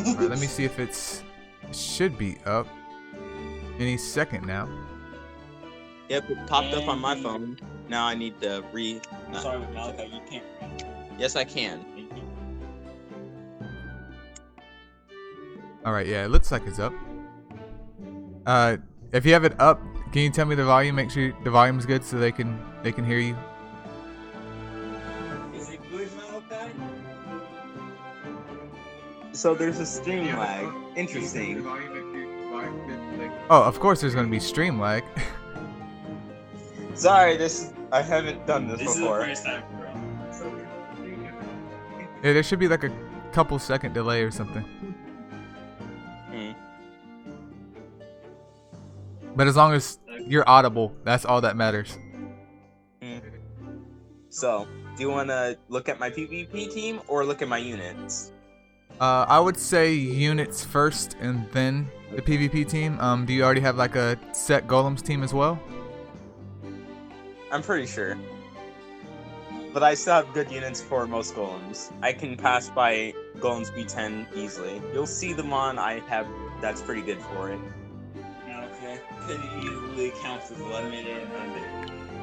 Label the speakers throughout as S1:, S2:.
S1: Alright, let me see if it should be up any second now.
S2: Yep, it popped up on my phone. Now I need to
S3: Sorry, Malachi, you can't.
S2: Yes, I can.
S1: Alright, yeah, it looks like it's up. If you have it up, can you tell me the volume? Make sure the volume's good so they can hear you.
S3: Is it good, Malachi?
S2: So there's a stream lag. Interesting.
S1: Oh, of course there's gonna be stream lag.
S2: Sorry, I haven't done this
S3: This
S2: before.
S3: is the first time for us.
S1: Yeah, there should be like a couple second delay or something. But as long as you're audible, that's all that matters.
S2: So, do you want to look at my PvP team or look at my units?
S1: I would say units first and then the PvP team. Do you already have like a set golems team as well?
S2: I'm pretty sure. But I still have good units for most golems. I can pass by golems B10 easily. You'll see the mon I have that's pretty good for it.
S3: Okay. Could easily count as limited and under.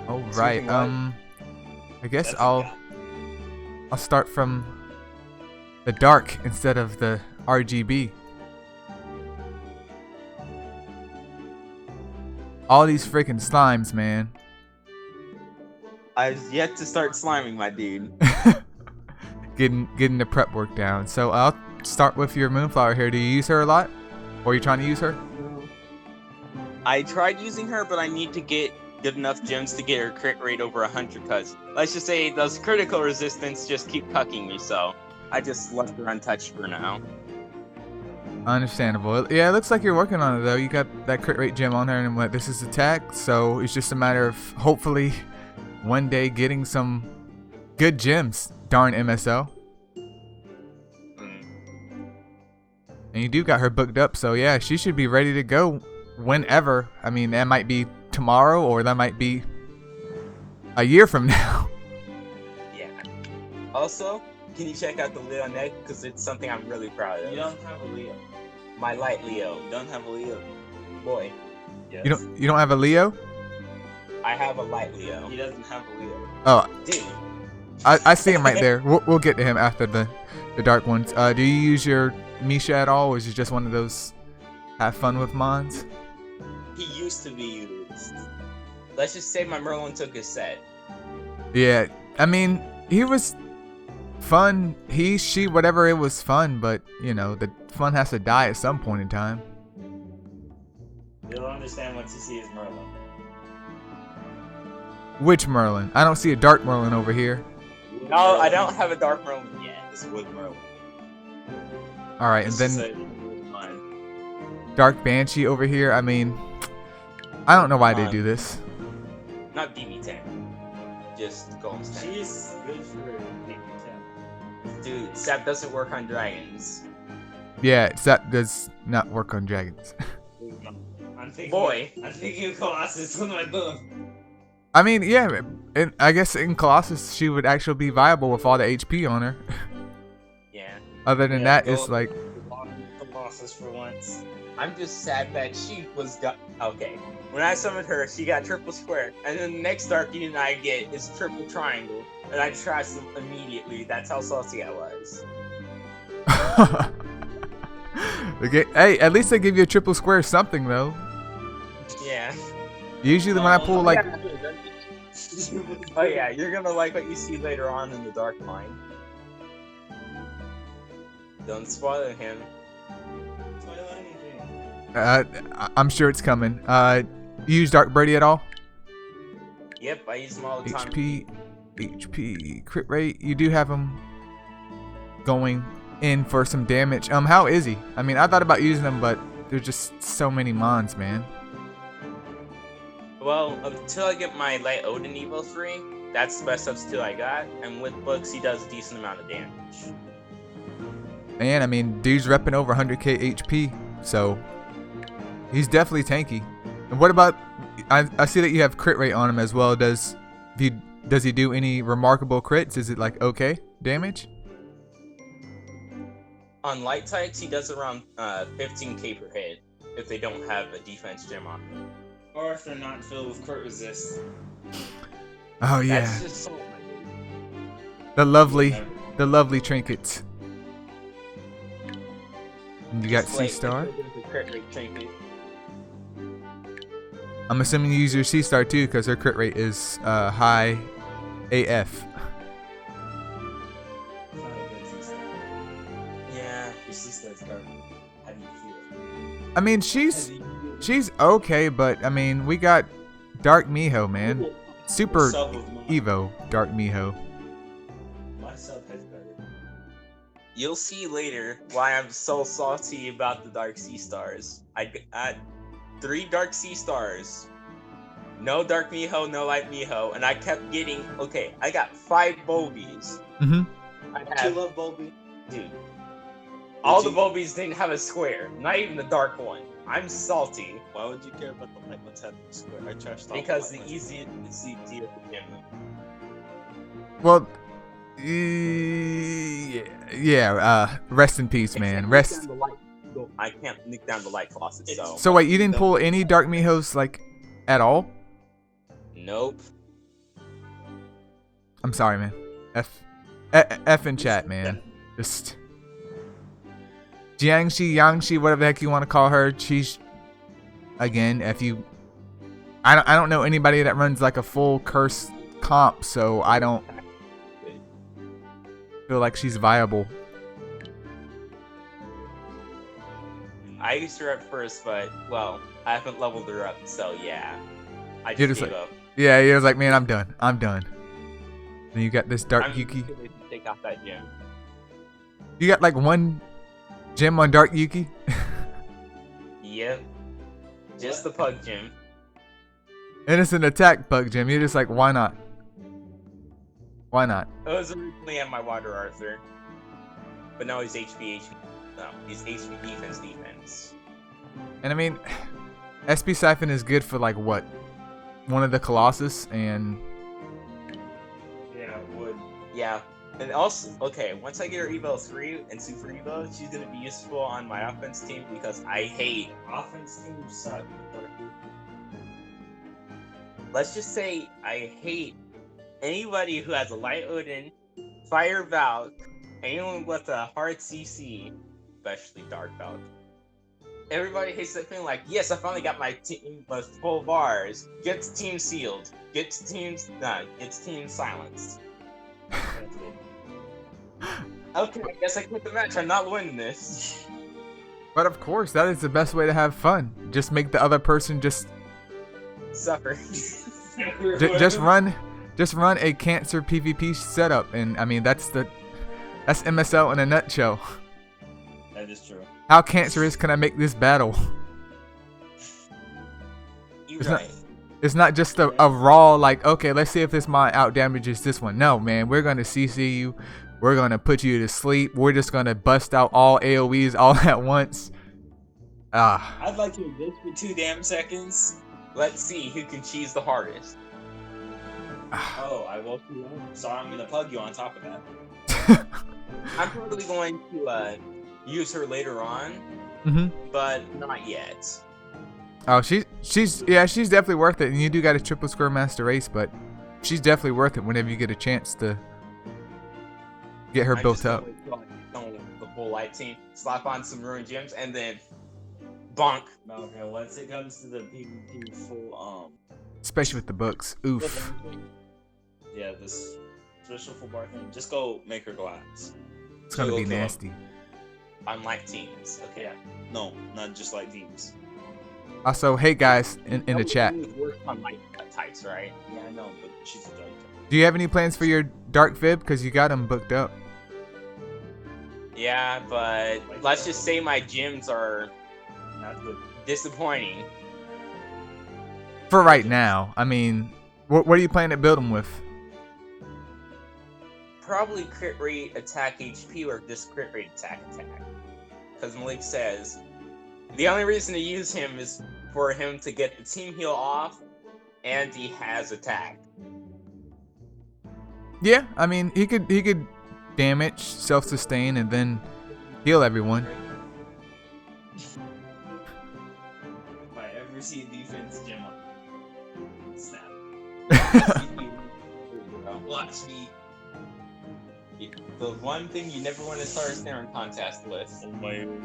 S1: Oh right. I guess I'll start from the dark instead of the RGB. All these freaking slimes, man.
S2: I've yet to start sliming, my dude.
S1: getting the prep work down. So I'll start with your Moonflower here. Do you use her a lot? Or are you trying to use her?
S2: I tried using her, but I need to get good enough gems to get her crit rate over 100, because let's just say those critical resistance just keep cucking me, so I just left her untouched for now.
S1: Understandable. Yeah, it looks like you're working on it though. You got that crit rate gem on her, and what, this is attack, so it's just a matter of hopefully one day getting some good gems. Darn MSL. And you do got her booked up, so yeah, she should be ready to go whenever. I mean, that might be tomorrow, or that might be a year from now.
S2: Yeah. Also, can you check out the Leo neck? Because it's something I'm really proud of.
S3: You don't have a Leo.
S2: My light Leo.
S3: You don't have a Leo.
S2: Boy.
S3: Yes.
S1: You don't have a Leo?
S2: I have a light Leo.
S3: He doesn't have a Leo.
S1: Oh,
S2: Dude.
S1: I see him right there. We'll get to him after the dark ones. Do you use your Misha at all, or is it just one of those have fun with mons?
S2: He used to be used. Let's just say my Merlin took his set.
S1: Yeah, I mean, he was fun. He, she, whatever, it was fun, but, you know, the fun has to die at some point in time.
S3: You'll understand once you see his Merlin.
S1: Which Merlin? I don't see a dark Merlin over here.
S2: No, I don't have a dark Merlin yet.
S3: It's wood Merlin.
S1: Alright, and then Dark Banshee over here. I mean, I don't know why they do this.
S2: Not BB10. Just Golems 10.
S3: She's good for BB10.
S2: Dude, Sap doesn't work on dragons.
S1: Yeah, that does not work on dragons.
S3: I'm thinking,
S2: Boy.
S3: I'm thinking of Colossus on my book.
S1: I mean, yeah, and I guess in Colossus she would actually be viable with all the HP on her.
S2: Yeah.
S1: Other than that, it's like...
S3: Colossus for once.
S2: I'm just sad that she was okay. When I summoned her, she got triple square, and then the next dark unit I get is triple triangle, and I trashed them immediately. That's how salty I was.
S1: Okay, hey, at least they give you a triple square something though.
S2: Yeah.
S1: Usually when I pull like...
S2: Oh yeah, you're gonna like what you see later on in the Dark Mine. Don't spoil him.
S1: I'm sure it's coming. You use Dark Birdie at all?
S2: Yep, I use them all the time.
S1: HP, crit rate. You do have him going in for some damage. How is he? I mean, I thought about using him, but there's just so many mons, man.
S2: Well, until I get my Light Odin Evo 3, that's the best substitute I got, and with books he does a decent amount of damage.
S1: Man, I mean, dude's repping over 100k HP, so he's definitely tanky. And what about, I see that you have crit rate on him as well. Does he do any remarkable crits? Is it like okay damage?
S2: On light types, he does around 15k per hit if they don't have a defense gem on.
S3: Or if they're not filled with crit resist.
S1: Oh yeah,
S2: That's just so.
S1: the lovely trinkets. And you got
S2: Just
S1: C
S2: like
S1: star.
S2: the crit rate trinket.
S1: I'm assuming you use your C star too, because her crit rate is high AF.
S2: Yeah.
S3: Your sister's dark. How do you feel?
S1: I mean, she's okay, but I mean, we got Dark Miho, man. Super
S3: Sub of mine.
S1: Evo Dark Miho.
S3: My sub has better.
S2: You'll see later why I'm so salty about the Dark Sea Stars. I got 3 Dark Sea Stars. No Dark Miho, no Light Miho, and I kept getting, okay, I got 5 Bobies.
S1: Mm-hmm.
S2: I
S3: Do you
S2: have,
S3: love Bulby?
S2: dude, all the
S3: you-
S2: Bobies didn't have a square, not even the dark one. I'm salty
S3: Why would you care about the light ones having a square? I trashed all
S2: because
S3: the
S2: the
S3: light ones.
S2: easier to get them.
S1: Well, yeah. Rest in peace, man. Rest.
S2: I can't nick down the light closet, so.
S1: So wait, you didn't pull any Dark Mihos like at all?
S2: Nope.
S1: I'm sorry, man. F in chat, man. Just Jiangxi, Yangxi, whatever the heck you want to call her. She's again. If you, I don't know anybody that runs like a full curse comp, so I don't feel like she's viable.
S2: I used her at first, but, well, I haven't leveled her up, so yeah. I
S1: You're
S2: just
S1: just
S2: gave up.
S1: Yeah, he was like, man, I'm done. Then you got this Dark
S2: I'm
S1: Yuki.
S2: too lazy to take off that gem.
S1: You got like 1 gem on Dark Yuki.
S2: Yep. Just the pug gem.
S1: And it's an attack bug gem. You're just like, why not? Why not?
S2: It was originally at my Water Arthur. But now he's HP. No, he's HP defense.
S1: And I mean, SP Siphon is good for like what? One of the Colossus and
S3: Yeah, wood.
S2: Yeah. And also, okay, once I get her Evo 3 and Super Evo, she's gonna be useful on my offense team because I hate.
S3: Offense team suck.
S2: Let's just say I hate anybody who has a Light Odin, Fire Valk, anyone with a hard CC, especially Dark Valk. Everybody hates that thing like, yes, I finally got my team with full bars. Gets team sealed. Gets team silenced. Okay, I guess I quit the match. I'm not winning this.
S1: But of course, that is the best way to have fun. Just make the other person just
S2: Suffer.
S1: just run a cancer PvP setup, and I mean that's MSL in a nutshell.
S3: That is true.
S1: How cancerous can I make this battle?
S2: You're
S1: It's
S2: right.
S1: It's not just a raw like, okay, let's see if this mod out damages this one. No, man, we're gonna CC you. We're gonna put you to sleep. We're just gonna bust out all AoEs all at once.
S3: I'd like to exist for 2 damn seconds.
S2: Let's see who can cheese the hardest.
S3: Oh, I woke you up. So I'm gonna pug you on top of that.
S2: I'm probably going to use her later on, but not yet.
S1: Oh, she's definitely worth it, and you do got a triple square master race, but she's definitely worth it whenever you get a chance to get her built up.
S2: The full light team, slap on some ruined gems, and then bonk.
S3: Okay, once it comes to the PvP full
S1: Especially with the books. Oof.
S3: yeah, this special full bar thing. Just go make her glass.
S1: It's gonna be
S2: Okay.
S1: nasty.
S2: On light teams, okay.
S3: Yeah. No, not just like teams.
S1: Also, hey guys in the chat,
S2: Work on light types, right?
S3: Yeah, I know, but she's a dark type.
S1: do you have any plans for your Dark Fib? Because you got them booked up.
S2: Yeah, but let's just say my gyms are
S3: Not good.
S2: disappointing.
S1: For right now. I mean, what are you planning to build them with?
S2: Probably crit rate, attack HP, or just crit rate, attack. Because Malik says the only reason to use him is for him to get the team heal off, and he has attack.
S1: Yeah, I mean, he could damage, self-sustain, and then heal everyone.
S3: If I ever see a defense gym up, snap. Watch me.
S2: The one thing you never want to start a staring contest with.
S3: Oh my.
S1: And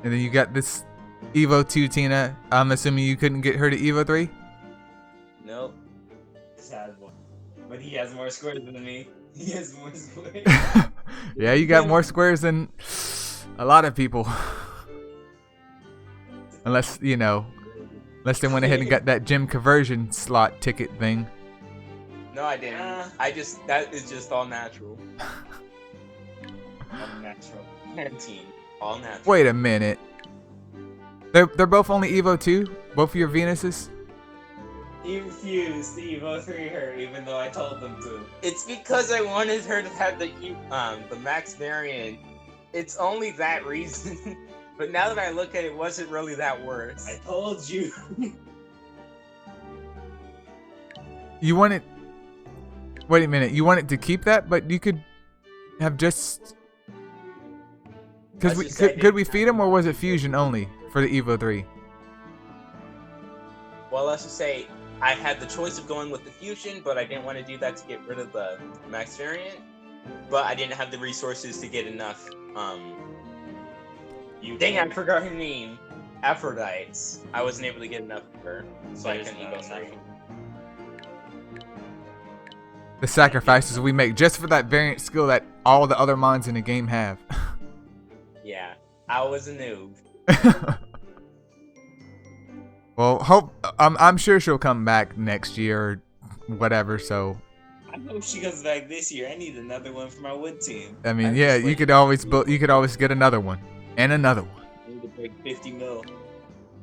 S1: then you got this Evo 2 Tina. I'm assuming you couldn't get her to Evo 3?
S2: Nope.
S3: Sad one. But he has more squares than me. He has more squares.
S1: Yeah, you got more squares than a lot of people. Unless, you know, unless they went ahead and got that gym conversion slot ticket thing.
S2: No, I didn't. That is just all natural.
S3: Unnatural.
S2: 19. All natural.
S1: Wait a minute. They're both only Evo 2? Both of your Venuses?
S3: He refused to Evo 3 her, even though I told them to.
S2: It's because I wanted her to have the max variant. It's only that reason. But now that I look at it, wasn't really that worse.
S3: I told you.
S1: You wanted... Wait a minute. You wanted to keep that, but you could have just... Because could we feed him, or was it fusion only for the Evo 3?
S2: Well, let's just say I had the choice of going with the fusion, but I didn't want to do that to get rid of the max variant. But I didn't have the resources to get enough. Dang, I forgot her name. Aphrodites. I wasn't able to get enough of her, so I couldn't go through.
S1: The sacrifices we make just for that variant skill that all the other mons in the game have.
S2: Yeah, I was a noob.
S1: Well, I'm sure she'll come back next year or whatever. So
S3: I hope she comes back this year. I need another one for my wood team.
S1: I mean, yeah, you could always get another one and another one.
S3: I need to break 50 mil.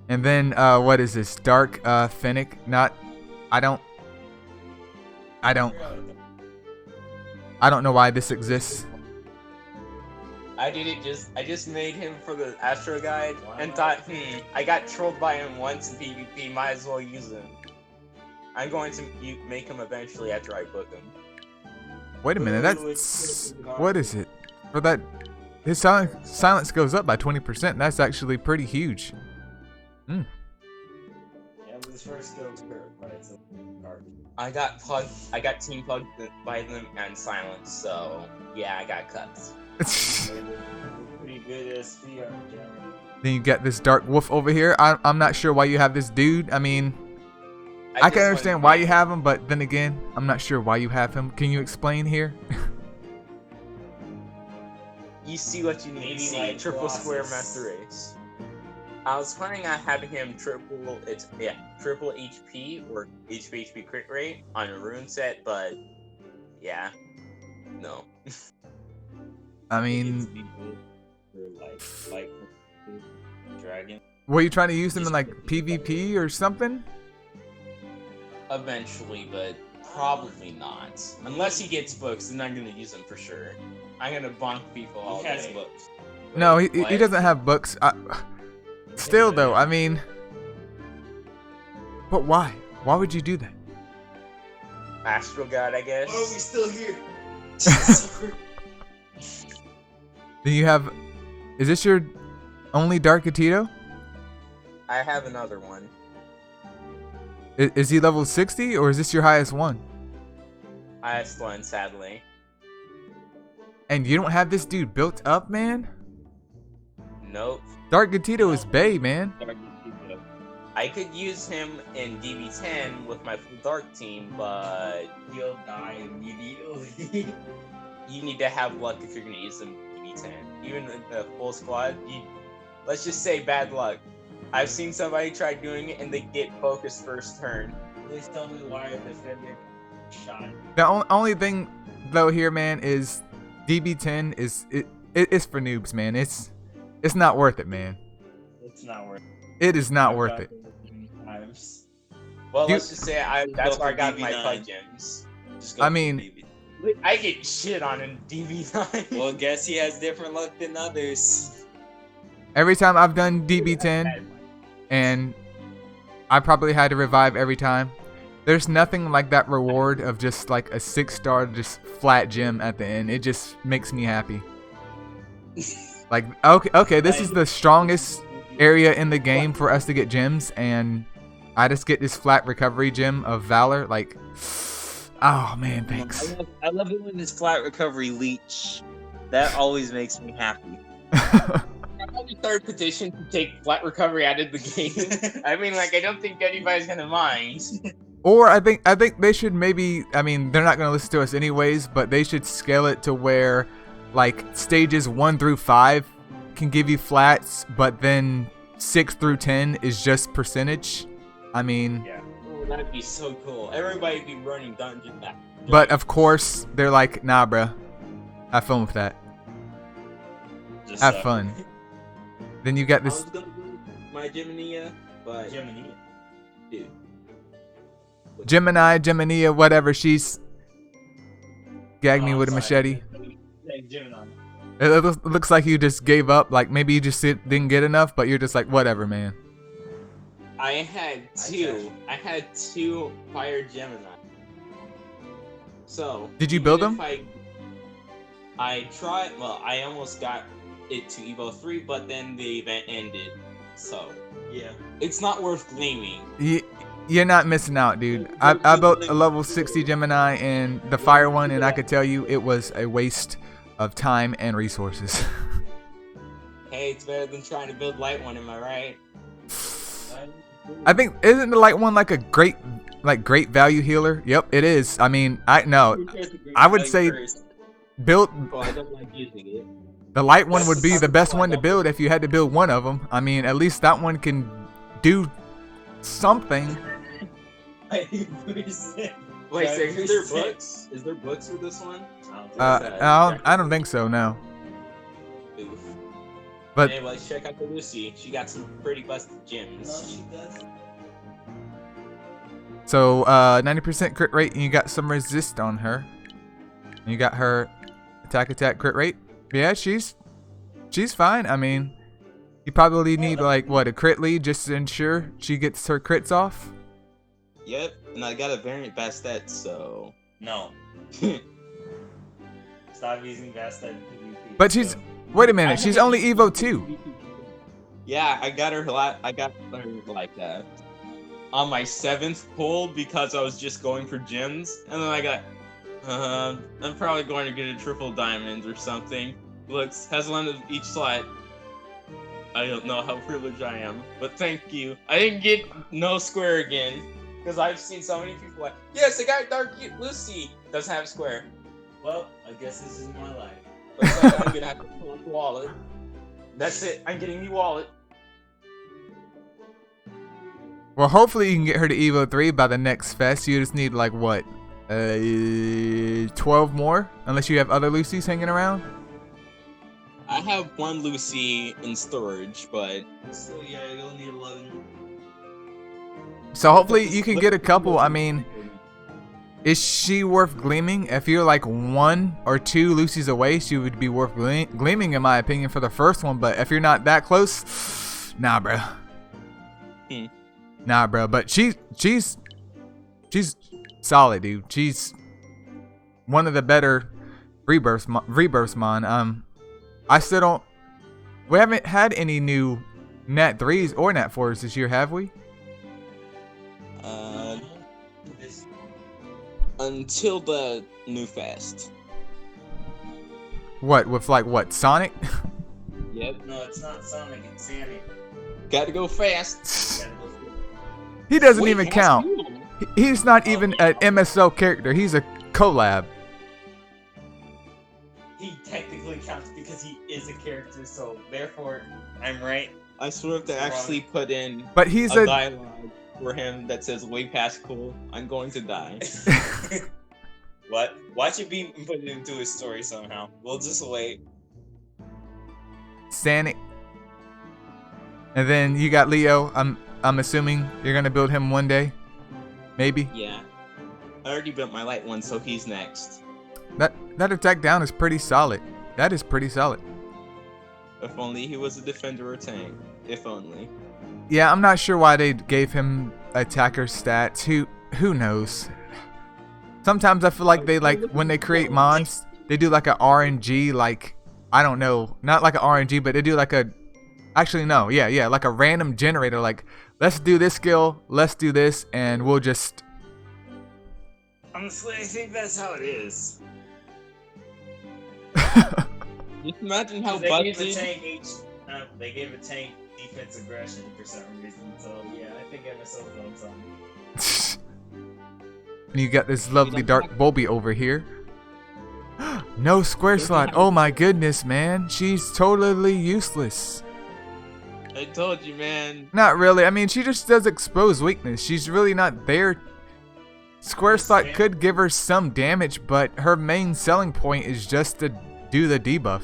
S1: And then what is this? Dark Fennec? I don't know why this exists.
S2: I just made him for the Astro Guide and thought, I got trolled by him once in PvP, might as well use him. I'm going to make him eventually after I book him.
S1: Wait a minute, that's... What is it? For that... His silence goes up by 20%, that's actually pretty huge.
S3: Yeah, but his first skill is curved, but it's a garbage.
S2: I got team plugged by them and silenced, so yeah, I got cuts.
S3: Pretty good SPR,
S1: Then you got this Dark Wolf over here. I'm not sure why you have this dude. I mean, I can understand why you have him, but then again, I'm not sure why you have him. Can you explain here?
S2: You see what you need to see.
S3: Like
S2: triple
S3: Colossus.
S2: square master race. I was planning on having him triple HP or HP crit rate on a rune set, but yeah, no.
S1: I mean,
S3: like dragon.
S1: were you trying to use them in like PvP or something?
S2: Eventually, but probably not. Unless he gets books, then I'm gonna use them for sure. I'm gonna bonk people all
S3: He has
S2: day.
S3: books.
S1: No, he
S2: What?
S1: doesn't have books. Still though, I mean, but why? Why would you do that?
S2: Astro God, I guess.
S3: Why are we still here?
S1: Do you have? Is this your only Dark Gatito?
S2: I have another one.
S1: Is he level 60 or is this your highest one?
S2: Highest one, sadly.
S1: And you don't have this dude built up, man?
S2: Nope.
S1: Dark Gatito is bae, man.
S2: I could use him in DB10 with my full Dark team, but
S3: He'll die immediately.
S2: you need to have luck if you're gonna use him in DB10. Even in the full squad, let's just say bad luck. I've seen somebody try doing it and they get focused first turn.
S3: Please tell me why a defender shot.
S1: The only thing though here, man, is DB10 it's for noobs, man. It's not worth it, man.
S3: It's not worth it.
S1: It is not worth it.
S3: Times.
S2: Well,
S1: You-
S2: let's just say that's where I got my plug gems.
S3: Just go
S1: I
S3: for
S1: mean-
S3: DB.
S2: I get shit on in DB9.
S3: Well, guess he has different luck than others.
S1: Every time I've done DB10, and I probably had to revive every time. There's nothing like that reward of just like a 6-star just flat gem at the end. It just makes me happy. Like, okay, this is the strongest area in the game for us to get gems, and I just get this flat recovery gem of Valor. Like, oh man, thanks.
S2: I love it when this flat recovery leech. That always makes me happy.
S4: I probably start a petition to take flat recovery out of the game. I mean, like, I don't think anybody's gonna mind.
S1: Or I think they should maybe, I mean, they're not going to listen to us anyways, but they should scale it to where like stages 1 through 5 can give you flats, but then 6 through 10 is just percentage. I mean,
S4: Yeah. Oh, that'd be so cool. Everybody'd be running dungeon back.
S1: but of course they're like, nah, bruh, have fun with that.
S2: Just,
S1: Have fun. Then you got
S2: I was
S1: this.
S2: gonna do my Geminia, but
S3: Gemini.
S2: dude.
S1: Geminia, whatever. She's gagged me
S3: Oh,
S1: with a
S3: sorry.
S1: machete.
S3: Hey, Gemini.
S1: It looks like you just gave up. Like maybe you just didn't get enough, but you're just like, whatever, man.
S4: I had two fire Gemini. So
S1: Did you
S4: even
S1: build
S4: if
S1: them?
S4: I tried. Well, I almost got it to Evo 3, but then the event ended. So
S2: Yeah.
S4: it's not worth gleaming.
S1: You're not missing out, dude. I built a level 60 Gemini and the fire one, and I could tell you it was a waste of time and resources.
S4: Hey, it's better than trying to build light one. Am I right?
S1: I think isn't the light one like a great value healer? Yep, it is. I mean, I would say build
S2: Well, I don't like using it.
S1: the light one would be the best one to build if you had to build one of them. I mean, at least that one can do something.
S4: Wait, so is there books? Is there books for this one?
S1: I don't think so. No.
S4: Oof.
S1: But
S4: Anyways, check out the Lucy. She got some pretty busted gems.
S1: so 90% crit rate, and you got some resist on her. And you got her attack crit rate. Yeah, she's fine. I mean, you probably need like what, a crit lead just to ensure she gets her crits off.
S4: Yep, and I got a variant Bastet, so
S3: No. Stop using Bastet in PvP.
S1: But she's wait a minute, she's only Evo 2.
S4: yeah, I got her like that on my 7th pull because I was just going for gems, and then I got I'm probably going to get a triple diamonds or something. Looks has one of each slot. I don't know how privileged I am, but thank you. I didn't get no square again because I've seen so many people like, yes, I got Dark Lucy doesn't have square.
S3: Well, I guess this is my life.
S4: Looks like I'm gonna have to pull up the wallet. That's it. I'm getting the wallet.
S1: Well, hopefully you can get her to Evo 3 by the next fest. You just need like what, 12 more, unless you have other Lucy's hanging around.
S4: I have one Lucy in storage, but
S2: So yeah, you'll need 11.
S1: So hopefully you can get a couple. I mean, is she worth gleaming? If you're like 1 or 2 Lucy's away, she would be worth gleaming in my opinion for the first one. But if you're not that close, nah, bro. Nah, bro. But she's solid, dude. She's one of the better rebirths mon. I still don't. We haven't had any new Nat 3s or Nat 4s this year, have we?
S4: Until the new fest.
S1: What, with like what, Sonic?
S4: Yep.
S3: No, it's not Sonic, it's Sammy.
S4: Gotta go fast.
S3: Gotta go through it.
S1: He doesn't
S4: Wait,
S1: even
S4: that's
S1: count.
S4: cool.
S1: He's not even an MSO character. He's a collab.
S3: He technically counts because he is a character, so therefore, I'm right.
S4: I sort of to actually put in
S1: But he's
S4: a
S1: a
S4: dialogue for him that says way past cool. I'm going to die.
S3: What? Watch it be put into his story somehow. We'll just wait.
S1: Sonic. And then you got Leo. I'm assuming you're gonna build him one day. Maybe.
S4: Yeah. I already built my light one, so he's next.
S1: That attack down is pretty solid. That is pretty solid.
S4: If only he was a defender or tank. If only.
S1: Yeah, I'm not sure why they gave him attacker stats. Who knows? Sometimes I feel like they when they create mons, they do like a RNG I don't know, not like an RNG, but they do like a, actually no, yeah, like a random generator. Like, let's do this skill, let's do this, and we'll just.
S3: Honestly, I think that's how it is.
S4: Just imagine how
S3: They gave a
S4: busted.
S3: tank they gave a tank defense aggression for some reason. So yeah, I think MSO's on something.
S1: You got this lovely dark Bulby over here. No square slot. Oh my goodness, man. She's totally useless.
S4: I told you, man.
S1: Not really. I mean, she just does expose weakness. She's really not there. Square slot could give her some damage, but her main selling point is just to do the debuff.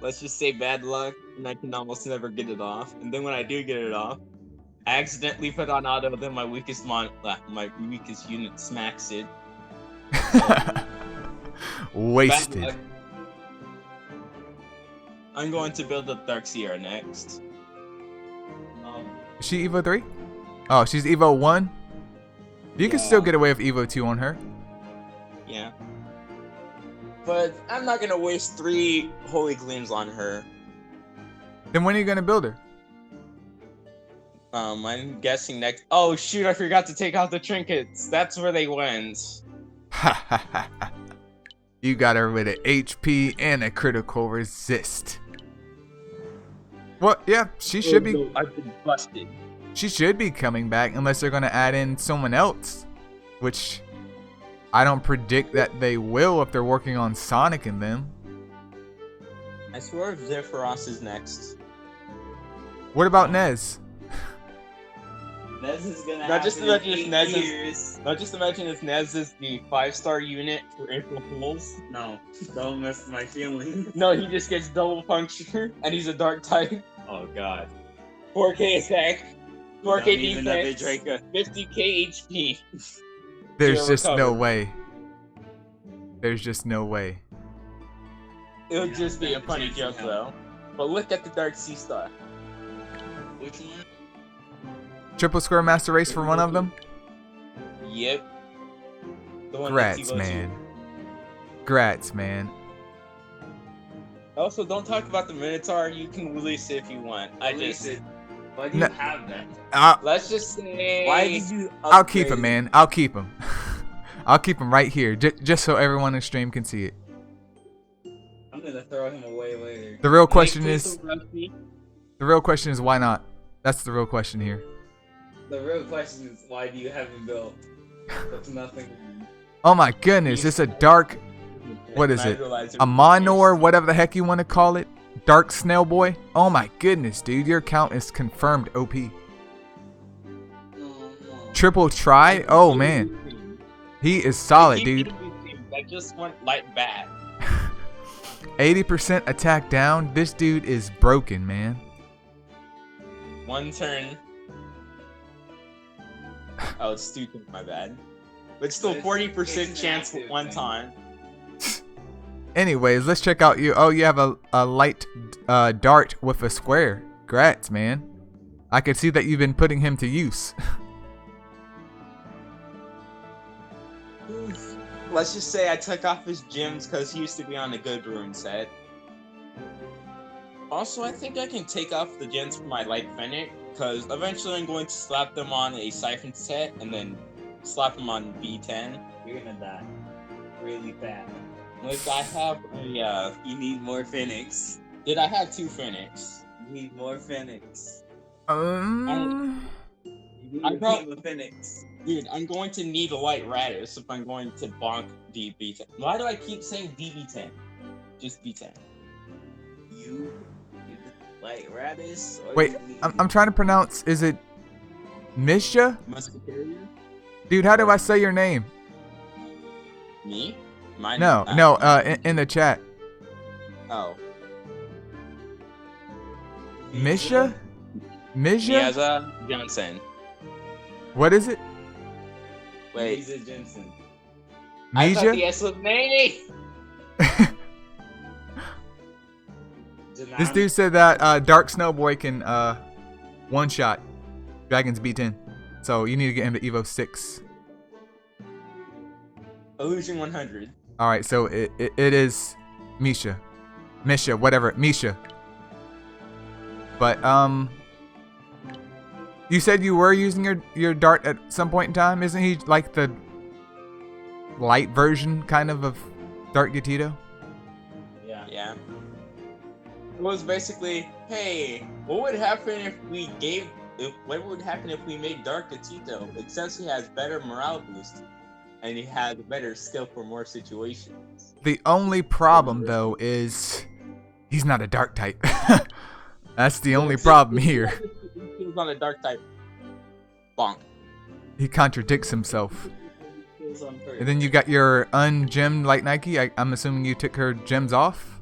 S4: Let's just say bad luck, and I can almost never get it off. And then when I do get it off, I accidentally put on auto, then my weakest unit smacks it.
S1: Wasted.
S4: I'm going to build up Dark Sierra next.
S1: Is she Evo 3? Oh, she's Evo 1? You can still get away with Evo 2 on her.
S4: Yeah. But I'm not gonna waste 3 Holy Gleams on her.
S1: Then when are you going to build her?
S4: I'm guessing next. Oh shoot, I forgot to take out the trinkets. That's where they went.
S1: You got her with an HP and a critical resist. Well, yeah, she should be.
S4: No, I've been busted.
S1: She should be coming back unless they're going to add in someone else, which I don't predict that they will if they're working on Sonic and them.
S4: I swear if Zephyros is next.
S1: What about Nez?
S3: Nez is gonna
S4: Now
S3: happen
S4: just imagine
S3: in
S4: if
S3: 8
S4: Nez is-
S3: years.
S4: Now just imagine if Nez is the 5-star unit for April Fools.
S3: No, don't mess with my feelings.
S4: No, he just gets double puncture, and he's a dark type.
S3: Oh god.
S4: 4k attack, 4k
S3: Don't even have
S4: defense,
S3: it, Draco.
S4: 50k HP.
S1: There's
S4: Zero
S1: just no
S4: recovered.
S1: way. There's just no way.
S4: It'll
S3: Yeah,
S4: just be a
S3: the
S4: funny
S3: chance
S4: joke
S3: in hell.
S4: though. But look at the Dark Sea Star.
S3: Which one?
S1: Triple square master race for one of them?
S4: Yep. The one that's
S1: Grats,
S4: Evo 2.
S1: man. Grats, man.
S4: Also, don't talk about the Minotaur. You can release it if you want.
S3: Release it. Why do
S1: No.
S3: you have that?
S4: Let's just say.
S2: Why did you?
S1: I'll keep him,
S2: upgrade-
S1: man. I'll keep him. I'll keep him right here, just so everyone in stream can see it.
S3: I'm gonna throw him away later.
S1: The real
S4: Hey,
S1: question
S4: please
S1: is,
S4: don't rush me.
S1: why not? That's the real question here.
S3: The real question is, why do you have him built? That's nothing.
S1: Oh my goodness, it's a dark, what is it? A Monor, whatever the heck you want to call it. Dark Snail Boy. Oh my goodness, dude, your account is confirmed OP. Triple try? Oh man, he is solid, dude.
S4: I just want light bat.
S1: 80% attack down. This dude is broken, man.
S4: One turn. Oh, it's stupid. My bad. But still, 40% chance
S3: active,
S4: one
S3: man.
S4: time.
S1: Anyways, let's check out you. Oh, you have a light dart with a square. Grats, man. I can see that you've been putting him to use.
S4: Let's just say I took off his gems because he used to be on a good rune set. Also, I think I can take off the gems from my light fennec because eventually I'm going to slap them on a siphon set and then slap them on B10.
S3: You're gonna die. Really bad.
S4: Like I have a,
S3: You need more Phoenix.
S4: did I have 2 Phoenix?
S3: You need more Phoenix.
S1: Um,
S3: You need
S4: I
S3: a
S4: brought-
S3: team of Phoenix.
S4: Dude, I'm going to need a light radius if I'm going to bonk DB10. Why do I keep saying DB10? Just B10.
S3: You need like Radis or
S1: wait,
S3: you need-
S1: I'm trying to pronounce. Is it Misha?
S4: Musketeer?
S1: Dude, how do I say your name?
S4: Me? Mine?
S1: No, in the chat.
S4: Oh.
S1: Misha? Misha?
S4: Miaza Johnson.
S1: What is it?
S4: Wait.
S3: Lisa Jensen.
S4: I thought the
S1: Misha?
S4: S was me!
S1: This dude said that Dark Snowboy can one shot Dragon's B10. So you need to get him to Evo 6.
S4: Illusion 100.
S1: Alright, so it is Misha, whatever, Misha. But you said you were using your dart at some point in time. Isn't he like the light version kind of Dart Gatito?
S3: Yeah.
S2: Yeah. It was basically, hey, what would happen if we what would happen if we made Dark Gatito? Except he has better morale boost, and he has better skill for more situations.
S1: The only problem though is he's not a dark type. That's the only problem here.
S2: He was on a dark type. Bonk.
S1: He contradicts himself.
S3: Kills on purpose.
S1: And then you got your ungemmed Light Nike. I'm assuming you took her gems off.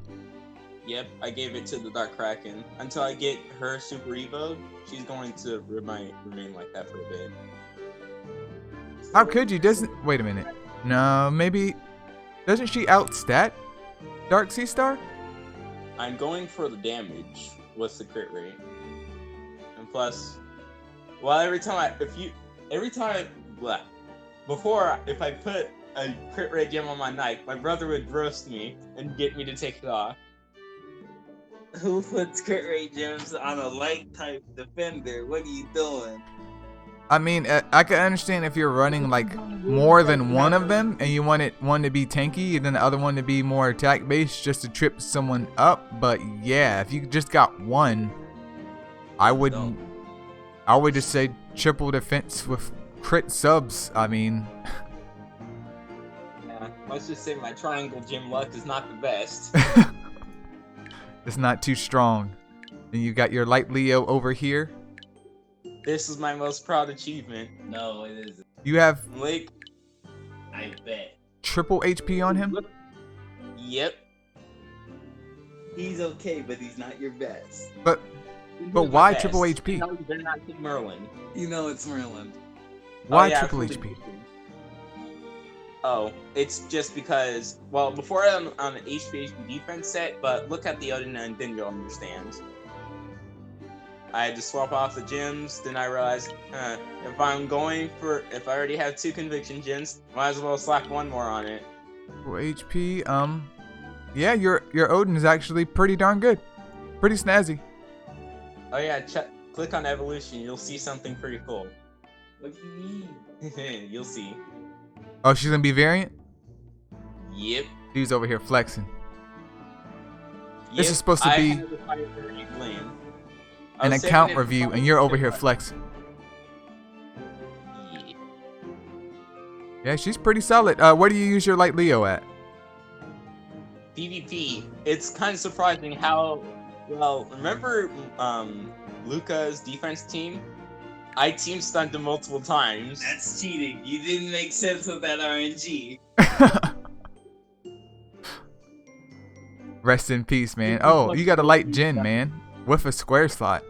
S2: Yep, I gave it to the Dark Kraken. Until I get her Super Evo, she's going to remain like that for a bit.
S1: How could you? Wait a minute. No, maybe. Doesn't she outstat Dark Sea Star?
S2: I'm going for the damage. What's the crit rate? And plus, well, if I put a crit rate gem on my knife, my brother would roast me and get me to take it off.
S3: Who puts crit rate gems on a light type defender? What are you doing?
S1: I mean, I can understand if you're running like more than one of them and you want one to be tanky and then the other one to be more attack based just to trip someone up. But yeah, if you just got one, I would just say triple defense with crit subs. I mean,
S2: Yeah, let's just say my triangle gem luck is not the best.
S1: it's not too strong. Then you got your light Leo over here.
S2: This is my most proud achievement.
S3: No, it isn't.
S1: You have
S2: Lake.
S3: I bet.
S1: triple HP on him.
S2: Yep.
S3: He's okay, but he's not your best.
S1: But why triple HP?
S2: No, they're not King Merlin.
S3: You know it's Merlin.
S1: Why
S2: Oh, yeah,
S1: triple
S2: for the-
S1: HP?
S2: Oh, it's just because, well, before I'm on an HP defense set, but look at the Odin and then you'll understand. I had to swap off the gems, then I realized, if I already have 2 conviction gems, might as well slap one more on it.
S1: Triple HP. Yeah, your Odin is actually pretty darn good. Pretty snazzy.
S2: Oh yeah, click on evolution, you'll see something pretty cool.
S3: What do you mean?
S2: You'll see.
S1: Oh, she's gonna be variant?
S2: Yep.
S1: Dude's over here flexing. This is supposed to
S2: I
S1: be
S2: had to fight her in Glen. I
S1: an
S2: was
S1: account
S2: saving it
S1: review,
S2: for
S1: and you're over
S2: my-
S1: here flexing.
S2: Yeah.
S1: Yeah, she's pretty solid. Where do you use your light Leo at?
S2: PvP. It's kind of surprising how well. Remember, Luca's defense team? I team stunned him multiple times.
S3: That's cheating. You didn't make sense of that RNG.
S1: Rest in peace, man. Oh, you got a light Jin, man, with a square slot.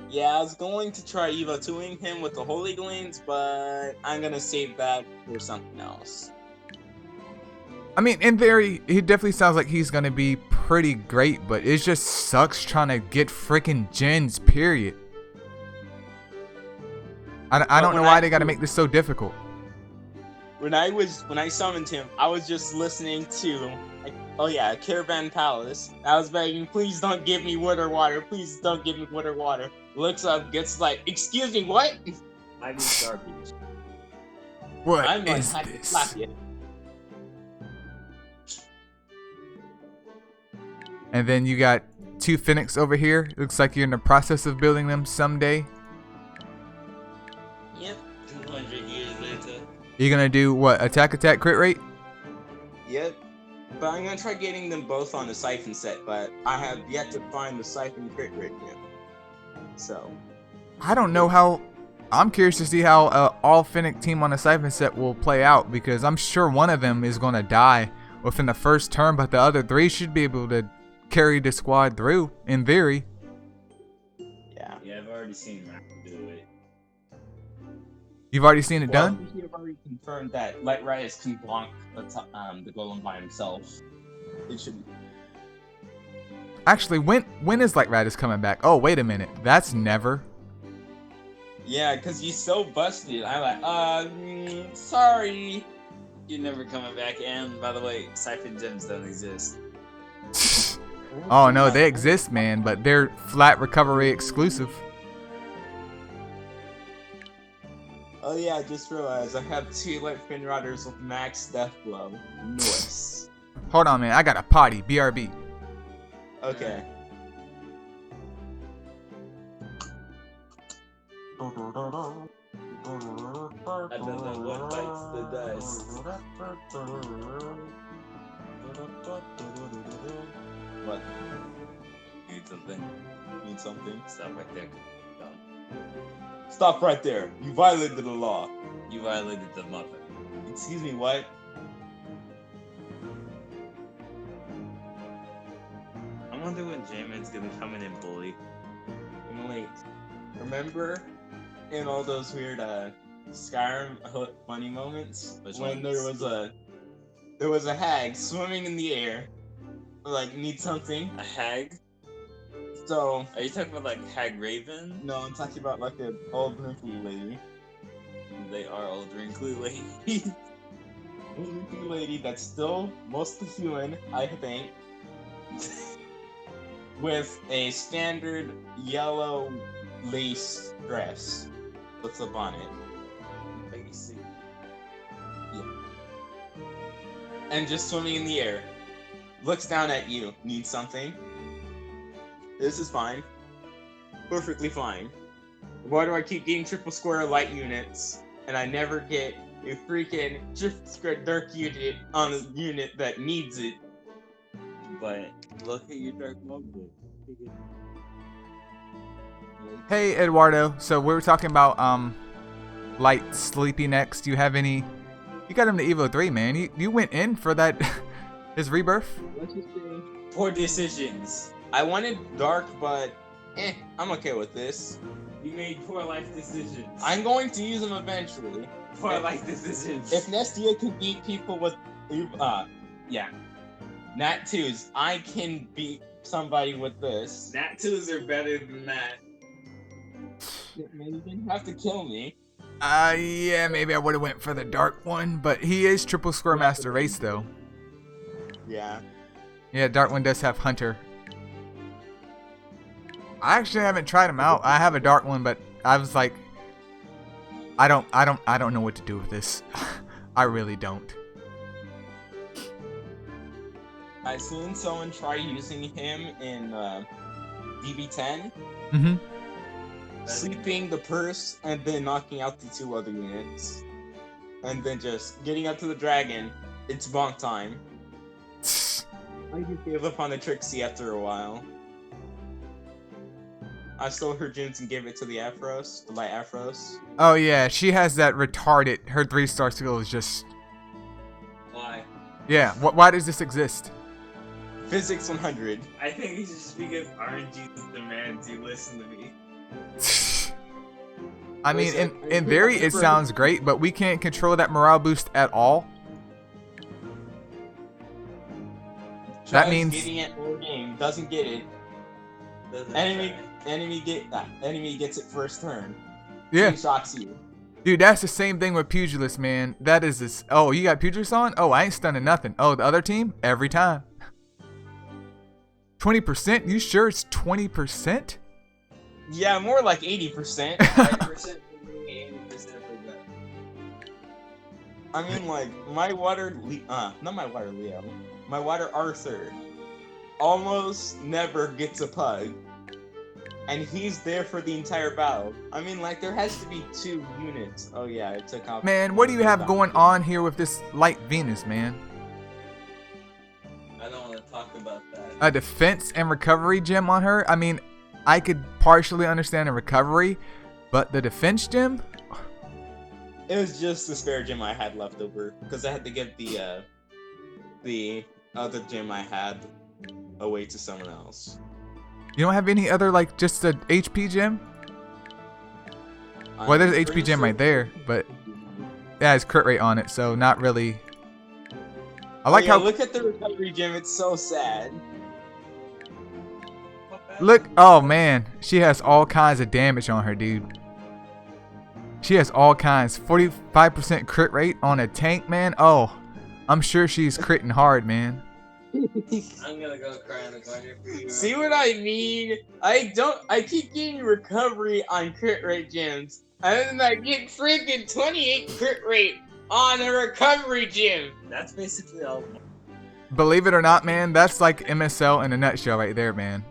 S2: Yeah, I was going to try Evo 2ing him with the Holy Gleams, but I'm gonna save that for something else.
S1: I mean, in theory, he definitely sounds like he's gonna be pretty great, but it just sucks trying to get freaking Jins, period. I don't know why they gotta make this so difficult.
S2: When I summoned him, I was just listening to, oh yeah, Caravan Palace. I was begging, please don't give me wood or water. Please don't give me wood or water. Looks up, gets like, excuse me, what?
S3: I need garbage.
S1: What
S2: I'm like,
S1: is
S2: I can
S1: this?
S2: slap you.
S1: And then you got 2 Phoenix over here. Looks like you're in the process of building them someday.
S2: Yep.
S3: 200 years later.
S1: You're gonna do what? Attack crit rate?
S2: Yep. But I'm gonna try getting them both on the Siphon set, but I have yet to find the Siphon crit rate yet. So.
S1: I don't know how. I'm curious to see how all Finnick team on the Siphon set will play out, because I'm sure one of them is gonna die within the first turn, but the other 3 should be able to carry the squad through, in theory.
S2: Yeah.
S3: Yeah, I've already seen Mac do it.
S1: You've already seen it
S2: Well,
S1: done?
S2: we have already confirmed that Light Riders can bonk the golem by himself. It should.
S1: Actually, when is Light Riders coming back? Oh, wait a minute. That's never.
S2: Yeah, because he's so busted. I'm like, sorry.
S3: You're never coming back. And by the way, siphon gems don't exist.
S1: Oh no, they exist, man, but they're flat recovery exclusive.
S2: Oh yeah, I just realized I have 2 Light Fin Riders with max death blow. Nice.
S1: Hold on, man. I got a potty. BRB.
S2: Okay.
S3: I don't know what bites the dust.
S2: What?
S3: Need something.
S2: Need something?
S3: Stop right there. No.
S2: Stop right there. You violated the law.
S3: You violated the mother.
S2: Excuse me, what?
S3: I wonder when J-Man's gonna come in and bully.
S2: And wait. Remember in all those weird Skyrim funny moments
S3: Which
S2: when
S3: ones?
S2: there was a hag swimming in the air, like need something.
S3: A hag?
S2: So
S3: Are you talking about like Hag Raven?
S2: no, I'm talking about like an old wrinkly lady.
S3: They are old wrinkly ladies.
S2: Old wrinkly lady that's still mostly human, I think, with a standard yellow lace dress with a bonnet.
S3: Lacy.
S2: And just swimming in the air. Looks down at you. Need something? This is fine. Perfectly fine. Why do I keep getting triple square light units and I never get a freaking triple square dark unit on a unit that needs it?
S3: But look at your dark notebook.
S1: Hey, Eduardo. So we were talking about Light Sleepy next. Do you have any? You got him to Evo 3, man. You went in for that his rebirth.
S2: Let's just say
S3: Poor decisions.
S2: I wanted dark, but I'm okay with this.
S3: You made poor life decisions.
S2: I'm going to use them eventually.
S3: poor life decisions.
S2: If Nestia can beat people with yeah. Nat 2s, I can beat somebody with this.
S3: Nat 2s are better than that.
S2: Man, you didn't have to kill me.
S1: Yeah, maybe I would have went for the dark one, but he is triple square master race though.
S2: Yeah.
S1: Yeah, dark one does have Hunter. I actually haven't tried him out. I have a dark one, but I was like, I don't know what to do with this. I really don't.
S2: I seen someone try using him in DB10,
S1: Mm-hmm.
S2: sleeping the purse and then knocking out the 2 other units, and then just getting up to the dragon. It's bonk time. I just gave up on the Trixie after a while. I stole her gems and gave it to the Afros, the light Afros.
S1: Oh yeah, she has that retarded. Her 3-star skill is just.
S3: Why?
S1: Yeah. Why does this exist?
S2: Physics 100.
S3: I think it's just because RNG demands you listen to me.
S1: I mean, in theory, it sounds great, but we can't control that morale boost at all. That
S2: Tries
S1: means
S2: getting it all game, doesn't get it.
S3: Doesn't
S2: Enemy
S3: try.
S2: enemy gets it first turn.
S1: yeah,
S2: He shocks you.
S1: dude, that's the same thing with Pugilist, man. That is this. Oh, you got Pugilist on? Oh, I ain't stunning nothing. Oh, the other team every time. 20%? You sure it's 20%?
S2: Yeah, more like 80%.
S3: 5% for me, 80% for them.
S2: I mean, like my not my water Leo, my water Arthur, almost never gets a pug, and he's there for the entire battle. I mean, like there has to be 2 units. Oh yeah, it took out.
S1: Man, what do you have going on here with this Light Venus, man?
S3: I don't want to talk about that.
S1: A defense and recovery gem on her? I mean, I could partially understand a recovery, but the defense gem?
S2: It was just the spare gem I had left over because I had to give the other gem I had away to someone else.
S1: You don't have any other, like, just a HP gem? Well, there's an HP gem right there, but it has crit rate on it, so not really. I like how.
S2: Look at the recovery gem. It's so sad.
S1: Look, oh man, she has all kinds of damage on her, dude. She has all kinds. 45% crit rate on a tank, man. Oh, I'm sure she's critting hard, man.
S3: I'm gonna go cry in the corner for you.
S4: See what I mean? I keep getting recovery on crit rate gems, and then I get freaking 28 crit rate on a recovery gem.
S3: That's basically all.
S1: Believe it or not, man, that's like MSL in a nutshell right there, man.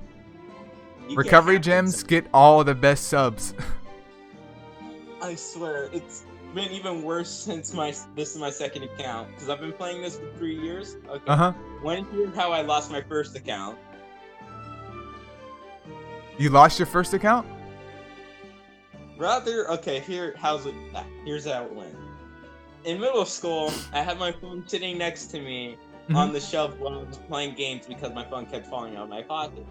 S2: You
S1: Recovery
S2: can't have
S1: gems get all the best subs.
S2: I swear, it's been even worse since this is my second account, because I've been playing this for 3 years. Okay.
S1: Uh-huh.
S2: Want to hear how I lost my first account?
S1: You lost your first account?
S2: Rather, okay, here's how it went. In middle school, I had my phone sitting next to me on the shelf while I was playing games because my phone kept falling out of my pocket.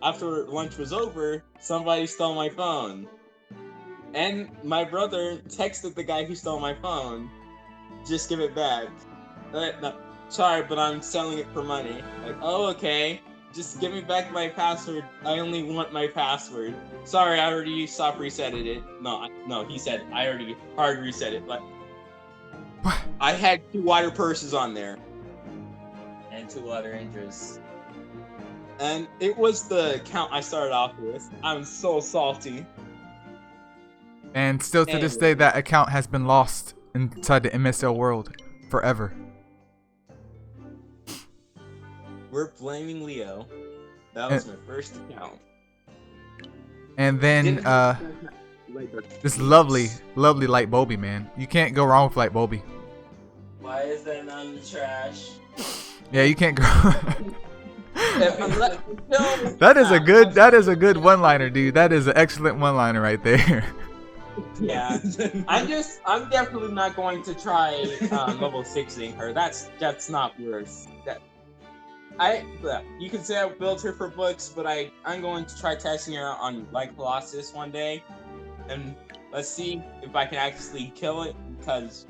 S2: After lunch was over, somebody stole my phone. And my brother texted the guy who stole my phone, just give it back. No, sorry, but I'm selling it for money. Like, oh, okay. Just give me back my password. I only want my password. Sorry, I already soft resetted it. No, he said I already hard reset it, but I had 2 water purses on there.
S3: And 2 water interests.
S2: And it was the account I started off with. I'm so salty.
S1: And still to this day, that account has been lost inside the MSL world forever.
S2: We're blaming Leo. That was my first account.
S1: And then this lovely light bulby, man. You can't go wrong with light bulby.
S3: Why is that not in the trash?
S1: Yeah, you can't go.
S2: That
S1: is a good one-liner, dude. That is an excellent one-liner right there.
S2: Yeah, I'm definitely not going to try level 6ing her. That's not worth. You can say I built her for books, but I'm going to try testing her on like Colossus one day, and let's see if I can actually kill it, because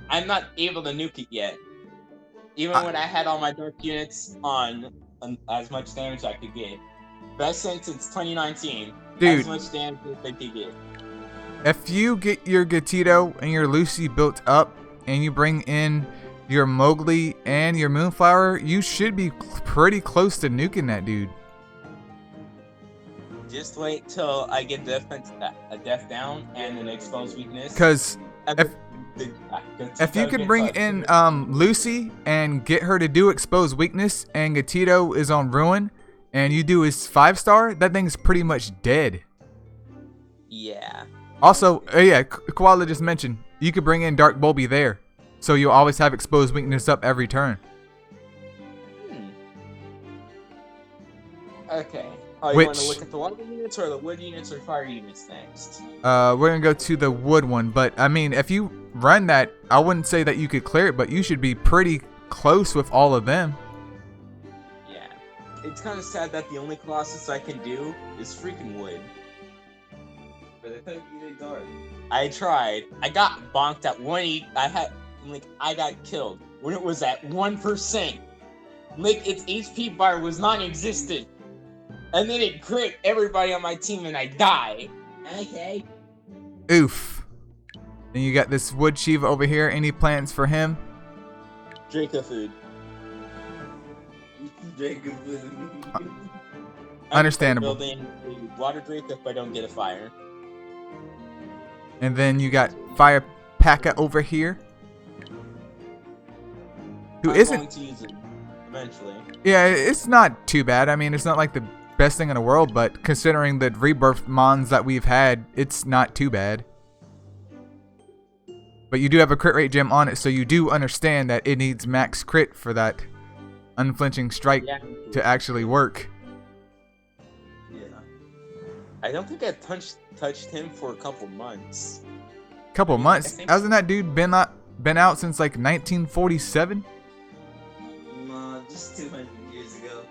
S2: I'm not able to nuke it yet. Even when I had all my dark units on as much damage I could get. Best since 2019.
S1: Dude.
S2: As much damage as I could get.
S1: If you get your Gatito and your Lucy built up, and you bring in your Mowgli and your Moonflower, you should be pretty close to nuking that dude.
S2: Just wait till I get a death down and an exposed weakness.
S1: Because if you could bring in Lucy and get her to do exposed weakness, and Gatito is on Ruin, and you do his 5-star, that thing's pretty much dead.
S2: Yeah.
S1: Also, Koala just mentioned, you could bring in Dark Bulby there, so you'll always have exposed weakness up every turn.
S2: Okay. Oh, you want to look at the water units or the wood units or fire units next?
S1: We're going to go to the wood one, but I mean, if you run that, I wouldn't say that you could clear it, but you should be pretty close with all of them.
S2: Yeah. It's kind of sad that the only Colossus I can do is freaking wood.
S3: But I thought you did dark.
S2: I tried. I got bonked at 1 I got killed when it was at 1%. Like, its HP bar was non-existent. And then it crit everybody on my team and I die.
S3: Okay.
S1: Oof. Then you got this Wood Shiva over here. Any plans for him?
S2: Draco food.
S3: Draco food.
S1: Understandable.
S2: I'm building a water Draco if I don't get a fire.
S1: And then you got Fire Paka over here. Who
S2: I'm
S1: isn't...
S2: going to use it eventually.
S1: Yeah, it's not too bad. I mean, it's not like the best thing in the world, but considering the rebirth mons that we've had, it's not too bad. But you do have a crit rate gem on it, so you do understand that it needs max crit for that unflinching strike to actually work.
S2: Yeah. I don't think I've touched him for a couple months.
S1: Couple months? Hasn't that dude been out since like 1947?
S3: No, just 200 years ago.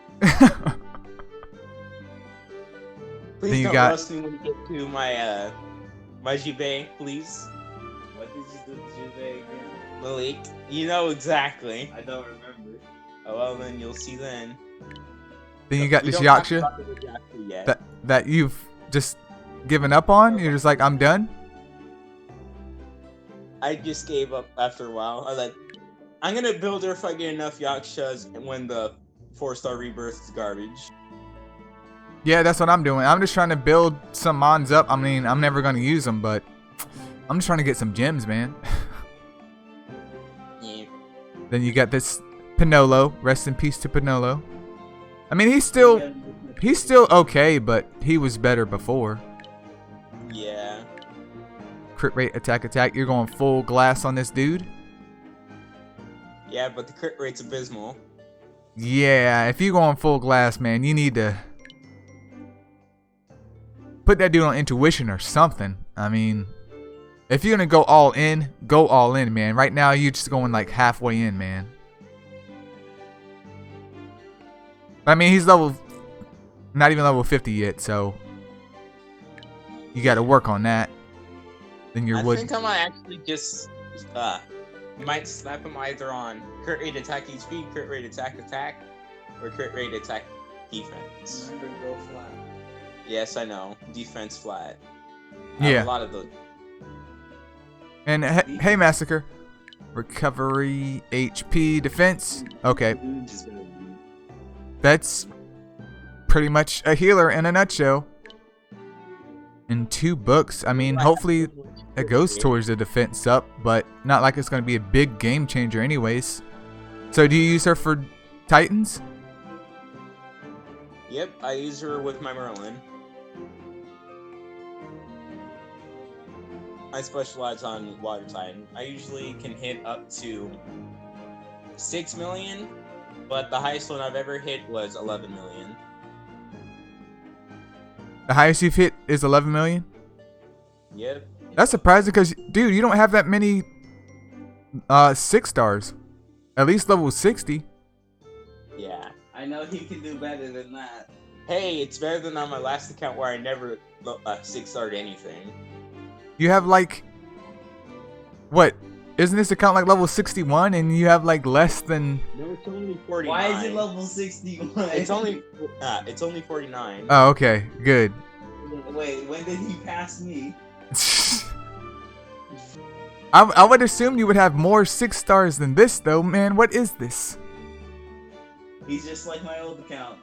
S2: Please
S1: Then you
S2: don't
S1: got-
S2: roast me when you get to my Jubei, please.
S3: What did you do to Juve again?
S2: Malik, you know exactly.
S3: I don't remember.
S2: Oh well, then you'll see then.
S1: Then you got
S2: We
S1: this
S2: don't have to
S1: Yaksha
S2: talk about Yaksha yet.
S1: that you've just given up on. You're just like, I'm done.
S2: I just gave up after a while. I'm gonna build her if I get enough Yakshas when the 4-star rebirth is garbage.
S1: Yeah, that's what I'm doing. I'm just trying to build some mons up. I mean, I'm never going to use them, but I'm just trying to get some gems, man.
S2: Yeah.
S1: Then you got this Pinolo. Rest in peace to Pinolo. I mean, he's still okay, but he was better before.
S2: Yeah.
S1: Crit rate, attack. You're going full glass on this dude?
S2: Yeah, but the crit rate's abysmal.
S1: Yeah, if you're going full glass, man, you need to put that dude on intuition or something. I mean, if you're going to go all in, man. Right now, you're just going like halfway in, man. I mean, he's not even level 50 yet, so you got to work on that. Then your wood.
S2: I think I might actually just might slap him either on crit rate attack HP, crit rate attack, or crit rate attack defense.
S3: Remember, go flat.
S2: Yes, I know. Defense flat. I
S1: Yeah.
S2: have a lot of those.
S1: And hey, Massacre. Recovery, HP, defense. Okay. That's pretty much a healer in a nutshell. In 2 books. I mean, hopefully it goes towards the defense up, but not like it's going to be a big game changer anyways. So do you use her for Titans?
S2: Yep, I use her with my Merlin. I specialize on Water Titan. I usually can hit up to 6 million, but the highest one I've ever hit was 11 million.
S1: The highest you've hit is 11 million?
S2: Yep.
S1: That's surprising because, dude, you don't have that many 6 stars. At least level 60.
S2: Yeah.
S3: I know he can do better than that.
S2: Hey, it's better than on my last account where I never 6-starred anything.
S1: You have like, what? Isn't this account like level 61 and you have like less than...
S2: No, it's only 49.
S3: Why is it level 61?
S2: It's only 49.
S1: Oh, okay. Good.
S3: Wait, when did he pass me?
S1: I would assume you would have more 6 stars than this, though, man. What is this?
S3: He's just like my old account.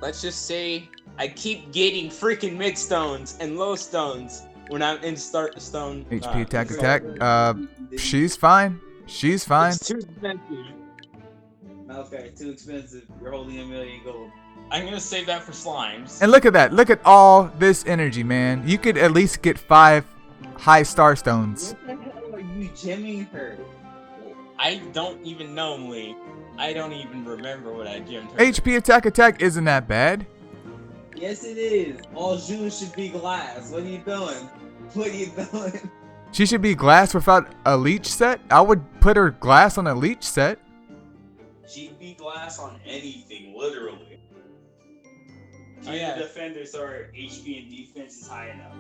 S2: Let's just say I keep getting freaking mid stones and low stones when I'm in stone.
S1: HP attack. She's fine. She's fine.
S2: It's too expensive.
S3: Okay, too expensive. You're holding $1 million gold.
S2: I'm gonna save that for slimes.
S1: And look at that. Look at all this energy, man. You could at least get 5 high star stones.
S3: What the hell are you gemming her?
S2: I don't even know, Lee. I don't even remember what I gemmed her.
S1: HP attack isn't that bad.
S3: Yes, it is. All Jews should be glass. What are you doing? What are you doing?
S1: She should be glass without a leech set. I would put her glass on a leech set.
S3: She'd be glass on anything, literally.
S2: Oh, yeah.
S3: The defenders are HP and defense is high enough.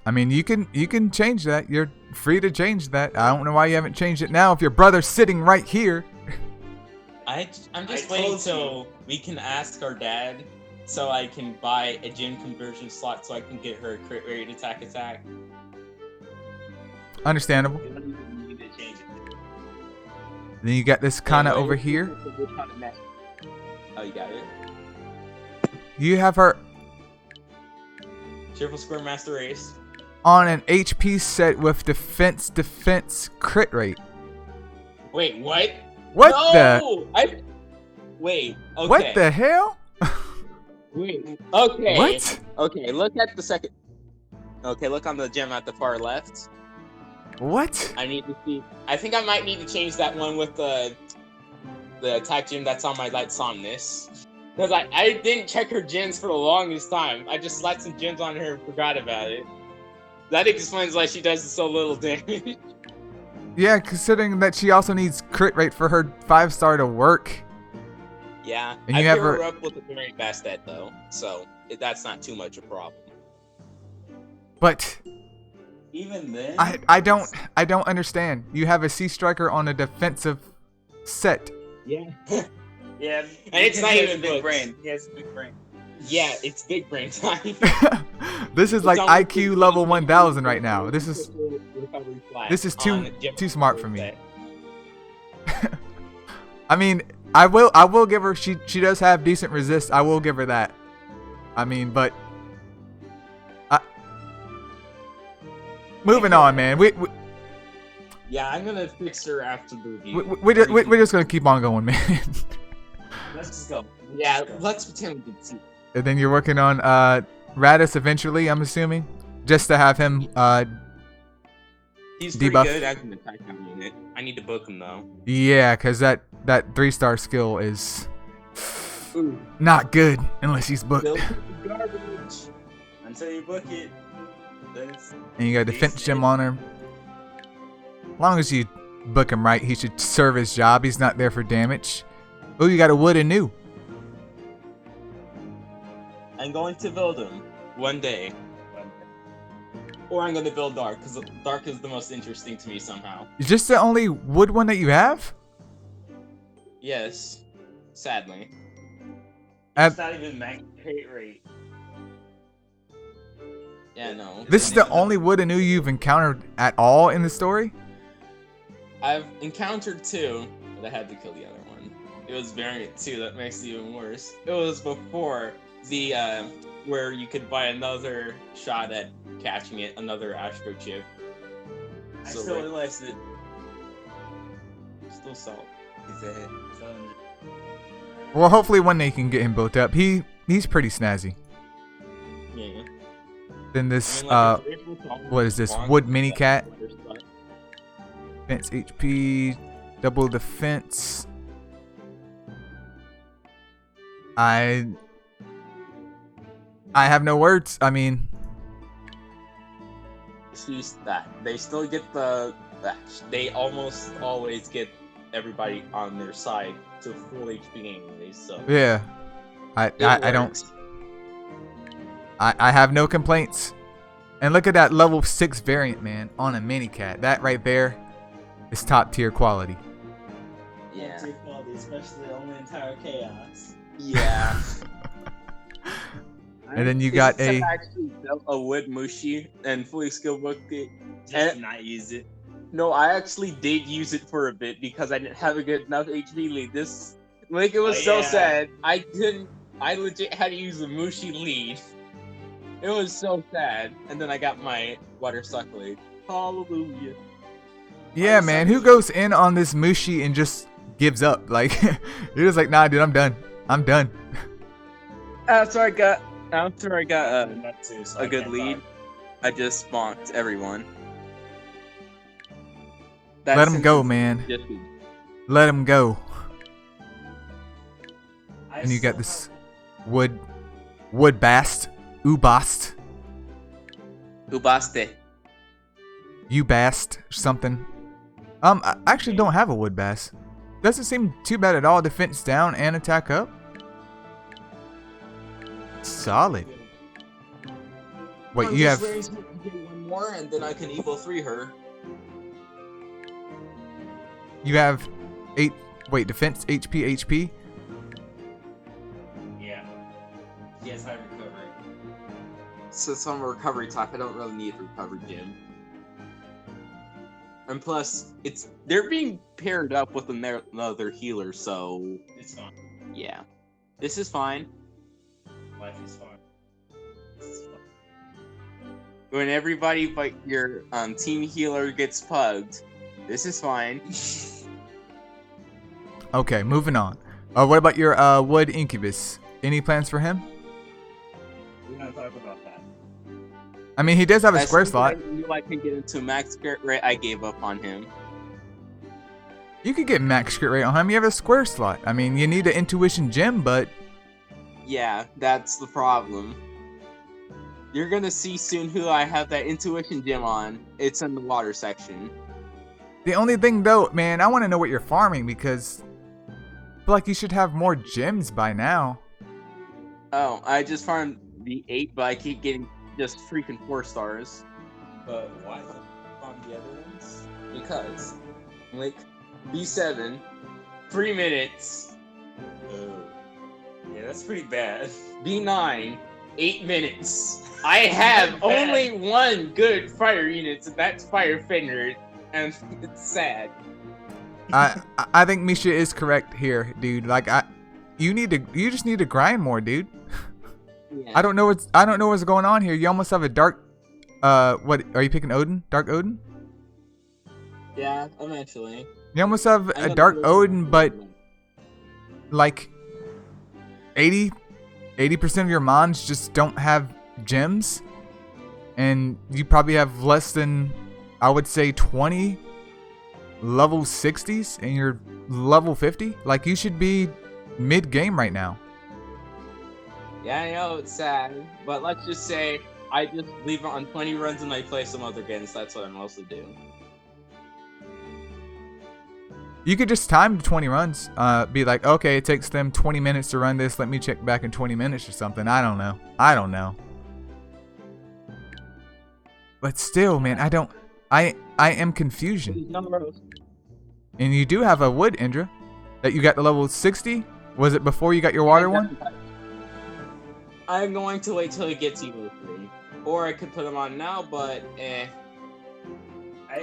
S1: I mean, you can change that. You're free to change that. I don't know why you haven't changed it now if your brother's sitting right here.
S2: I'm just waiting till we can ask our dad so I can buy a gym conversion slot so I can get her a crit rate attack.
S1: Understandable.
S3: You don't even need to change it.
S1: Then you got this Kana over here.
S2: Oh, you got it.
S1: You have her
S2: Cheerful Square Master Race.
S1: on an HP set with defense crit rate.
S2: Wait, what?
S1: What
S2: No! Wait, okay.
S1: What the hell?
S2: Wait, okay.
S1: What?
S2: Okay, look at the second. Okay, look on the gem at the far left.
S1: What?
S2: I need to see. I think I might need to change that one with the attack gem that's on my Light Somnus. Because I didn't check her gens for the longest time. I just slapped some gens on her and forgot about it. That explains why she does so little damage.
S1: Yeah, considering that she also needs crit rate for her 5-star to work.
S2: Yeah,
S1: And
S2: I
S1: you
S2: pair
S1: have
S2: her
S1: her-
S2: up with a very fast stat though, so that's not too much a problem.
S1: But
S3: Even then,
S1: I don't understand. You have a Sea Striker on a defensive set.
S2: Yeah.
S3: yeah,
S2: And it's not
S3: he has
S2: even
S3: a big
S2: books.
S3: brain. He has a big brain.
S2: Yeah, it's big brain time.
S1: This is like
S2: on
S1: IQ
S2: the-
S1: level 1000 right now. This is
S2: Recovery flat
S1: this is
S2: on
S1: too
S2: gem
S1: smart for me.
S2: set.
S1: I mean, I will give her. She does have decent resist. I will give her that. I mean, but moving on, man.
S4: Yeah, I'm gonna fix her after the review.
S1: We're just gonna keep on going, man.
S3: Let's just go.
S4: Yeah, let's pretend we can see.
S1: And then you're working on Radis eventually, I'm assuming, just to have him
S2: He's pretty
S1: debuff.
S2: good as an attack unit. I need to book him though.
S1: Yeah, because that 3-star skill is not good unless he's booked.
S3: Build garbage until you book it.
S1: And you got a defense gem on him. As long as you book him right, he should serve his job. He's not there for damage. Oh, you got a wood anew.
S2: I'm going to build him one day. Or I'm going to build Dark, because Dark is the most interesting to me somehow.
S1: Is this the only wood one that you have?
S2: Yes, sadly.
S3: It's not even max hit rate.
S2: Yeah, no.
S1: This is the only wood anew you've encountered at all in the story?
S2: I've encountered 2, but I had to kill the other one. It was variant 2 that makes it even worse. It was before the where you could buy another shot at catching it, another Astro chip.
S3: I
S2: So
S3: still
S2: right-
S3: realized it.
S2: Still salt.
S3: Is that
S1: Well, hopefully one day you can get him built up. He's pretty snazzy.
S2: Yeah.
S1: Then this
S2: like, if it's all
S1: what is this?
S2: long,
S1: Wood mini cat.
S2: there's stuff.
S1: Defense HP, double defense. I have no words. I mean,
S2: It's just that they still get they almost always get everybody on their side to full HP anyway. So
S1: yeah. I don't.
S2: works.
S1: I have no complaints. And look at that level 6 variant, man, on a mini cat. That right there is top tier quality.
S2: Yeah.
S3: tier quality, especially on the entire chaos.
S2: Yeah.
S1: And then you got
S2: I
S1: a
S2: actually built a wood mushi and fully skill booked it.
S3: Just not use it.
S2: No, I actually did use it for a bit because I didn't have a good enough HP lead. This, like, it was
S3: Oh,
S2: so
S3: yeah.
S2: sad. I legit had to use a mushi lead. It was so sad. And then I got my water suck lead. Hallelujah.
S1: yeah, man. Who goes in on this Mushi and just gives up? Like, you're just like, nah, dude, I'm done. I'm done.
S2: After I got
S3: Not too, so
S2: a
S3: I
S2: good
S3: can't
S2: lead,
S3: talk.
S2: I just spawned everyone.
S1: Let him go, man.
S2: Just
S1: Let him go.
S3: I
S1: And you got
S3: still
S1: this wood bast, ubast,
S2: Ubaste.
S1: ubast, something. I actually don't have a wood bass. Doesn't seem too bad at all. Defense down and attack up. Solid. Wait,
S2: I'm
S1: you
S2: just
S1: have
S2: waiting to get one more, and then I can Evo 3 her.
S1: you have 8. Wait, defense HP.
S3: Yeah. He has high recovery.
S2: Since I'm a recovery type, I don't really need a recovery gem. And plus, they're being paired up with another healer, so
S3: It's fine.
S2: yeah, this is fine.
S3: Life is fine. This is fine.
S2: When everybody but your team healer gets pugged, this is fine.
S1: Okay, moving on. What about your wood incubus? Any plans for him?
S3: We're gonna talk about that.
S1: I mean, he does have a
S2: As
S1: square
S2: soon as
S1: slot.
S2: I knew I can get into max crit rate, I gave up on him.
S1: You could get max crit rate on him. You have a square slot. I mean, you need an intuition gem, but
S2: Yeah, that's the problem. You're gonna see soon who I have that intuition gem on. It's in the water section.
S1: the only thing though, man, I want to know what you're farming because I feel like you should have more gems by now.
S2: Oh, I just farmed the 8, but I keep getting just freaking 4 stars.
S3: But why on the other ones?
S2: Because, like, B7, 3 minutes.
S3: Oh. Yeah, that's pretty bad.
S2: B9, 8 minutes. I have only one good fire unit, so that's Fire Fender, and it's sad.
S1: I think Misha is correct here, dude. Like you just need to grind more, dude.
S2: Yeah.
S1: I don't know what's going on here. You almost have a dark. What are you picking? Odin? Dark Odin?
S2: Yeah, eventually.
S1: You almost have
S2: I'm
S1: a
S2: gonna
S1: dark
S2: do it
S1: Odin, but
S2: eventually.
S1: like 80% of your mons just don't have gems, and you probably have less than, I would say, 20 level 60s, and you're level 50. Like you should be mid game right now.
S2: Yeah, I know it's sad, but let's just say I just leave it on 20 runs and I play some other games. That's what I mostly do.
S1: You could just time the 20 runs. Be like, okay, it takes them 20 minutes to run this. Let me check back in 20 minutes or something. I don't know. But still, man, I am confusion. And you do have a wood, Indra, that you got to level 60. Was it before you got your water one?
S2: I'm going to wait till it gets Evo 3. Or I could put them on now, but
S3: I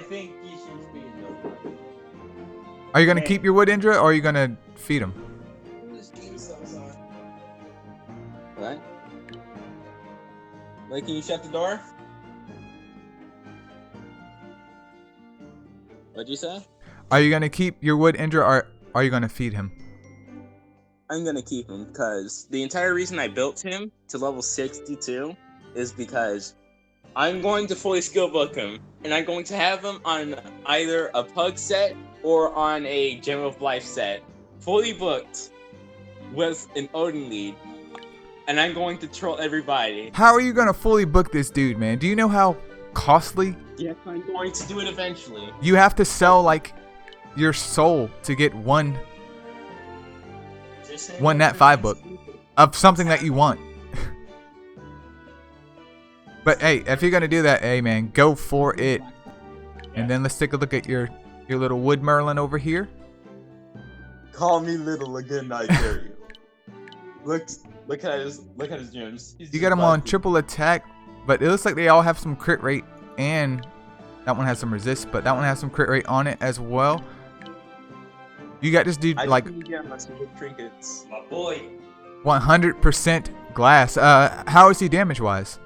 S3: think you should be in the
S1: Are you gonna keep your wood, Indra, or are you gonna feed them?
S2: What? Wait, can you shut the door? What'd you say?
S1: Are you gonna keep your wood, Indra, or are you gonna feed him?
S2: I'm gonna keep him because the entire reason I built him to level 62 is because I'm going to fully skill book him, and I'm going to have him on either a pug set or on a Gem of Life set, fully booked with an Odin lead, and I'm going to troll everybody.
S1: How are you gonna fully book this dude, man? Do you know how costly?
S2: Yes, I'm going to do it eventually.
S1: You have to sell like your soul to get one Nat 5 book of something that you want. But hey, if you're gonna do that, hey man, go for it. And then let's take a look at your little wood Merlin over here.
S4: Call me little again, I dare you. Look at his gems.
S1: You got him on triple attack, but it looks like they all have some crit rate, and that one has some resist, but that one has some crit rate on it as well. You got this dude like
S2: trinkets.
S3: My boy.
S1: 100% glass. How is he damage wise?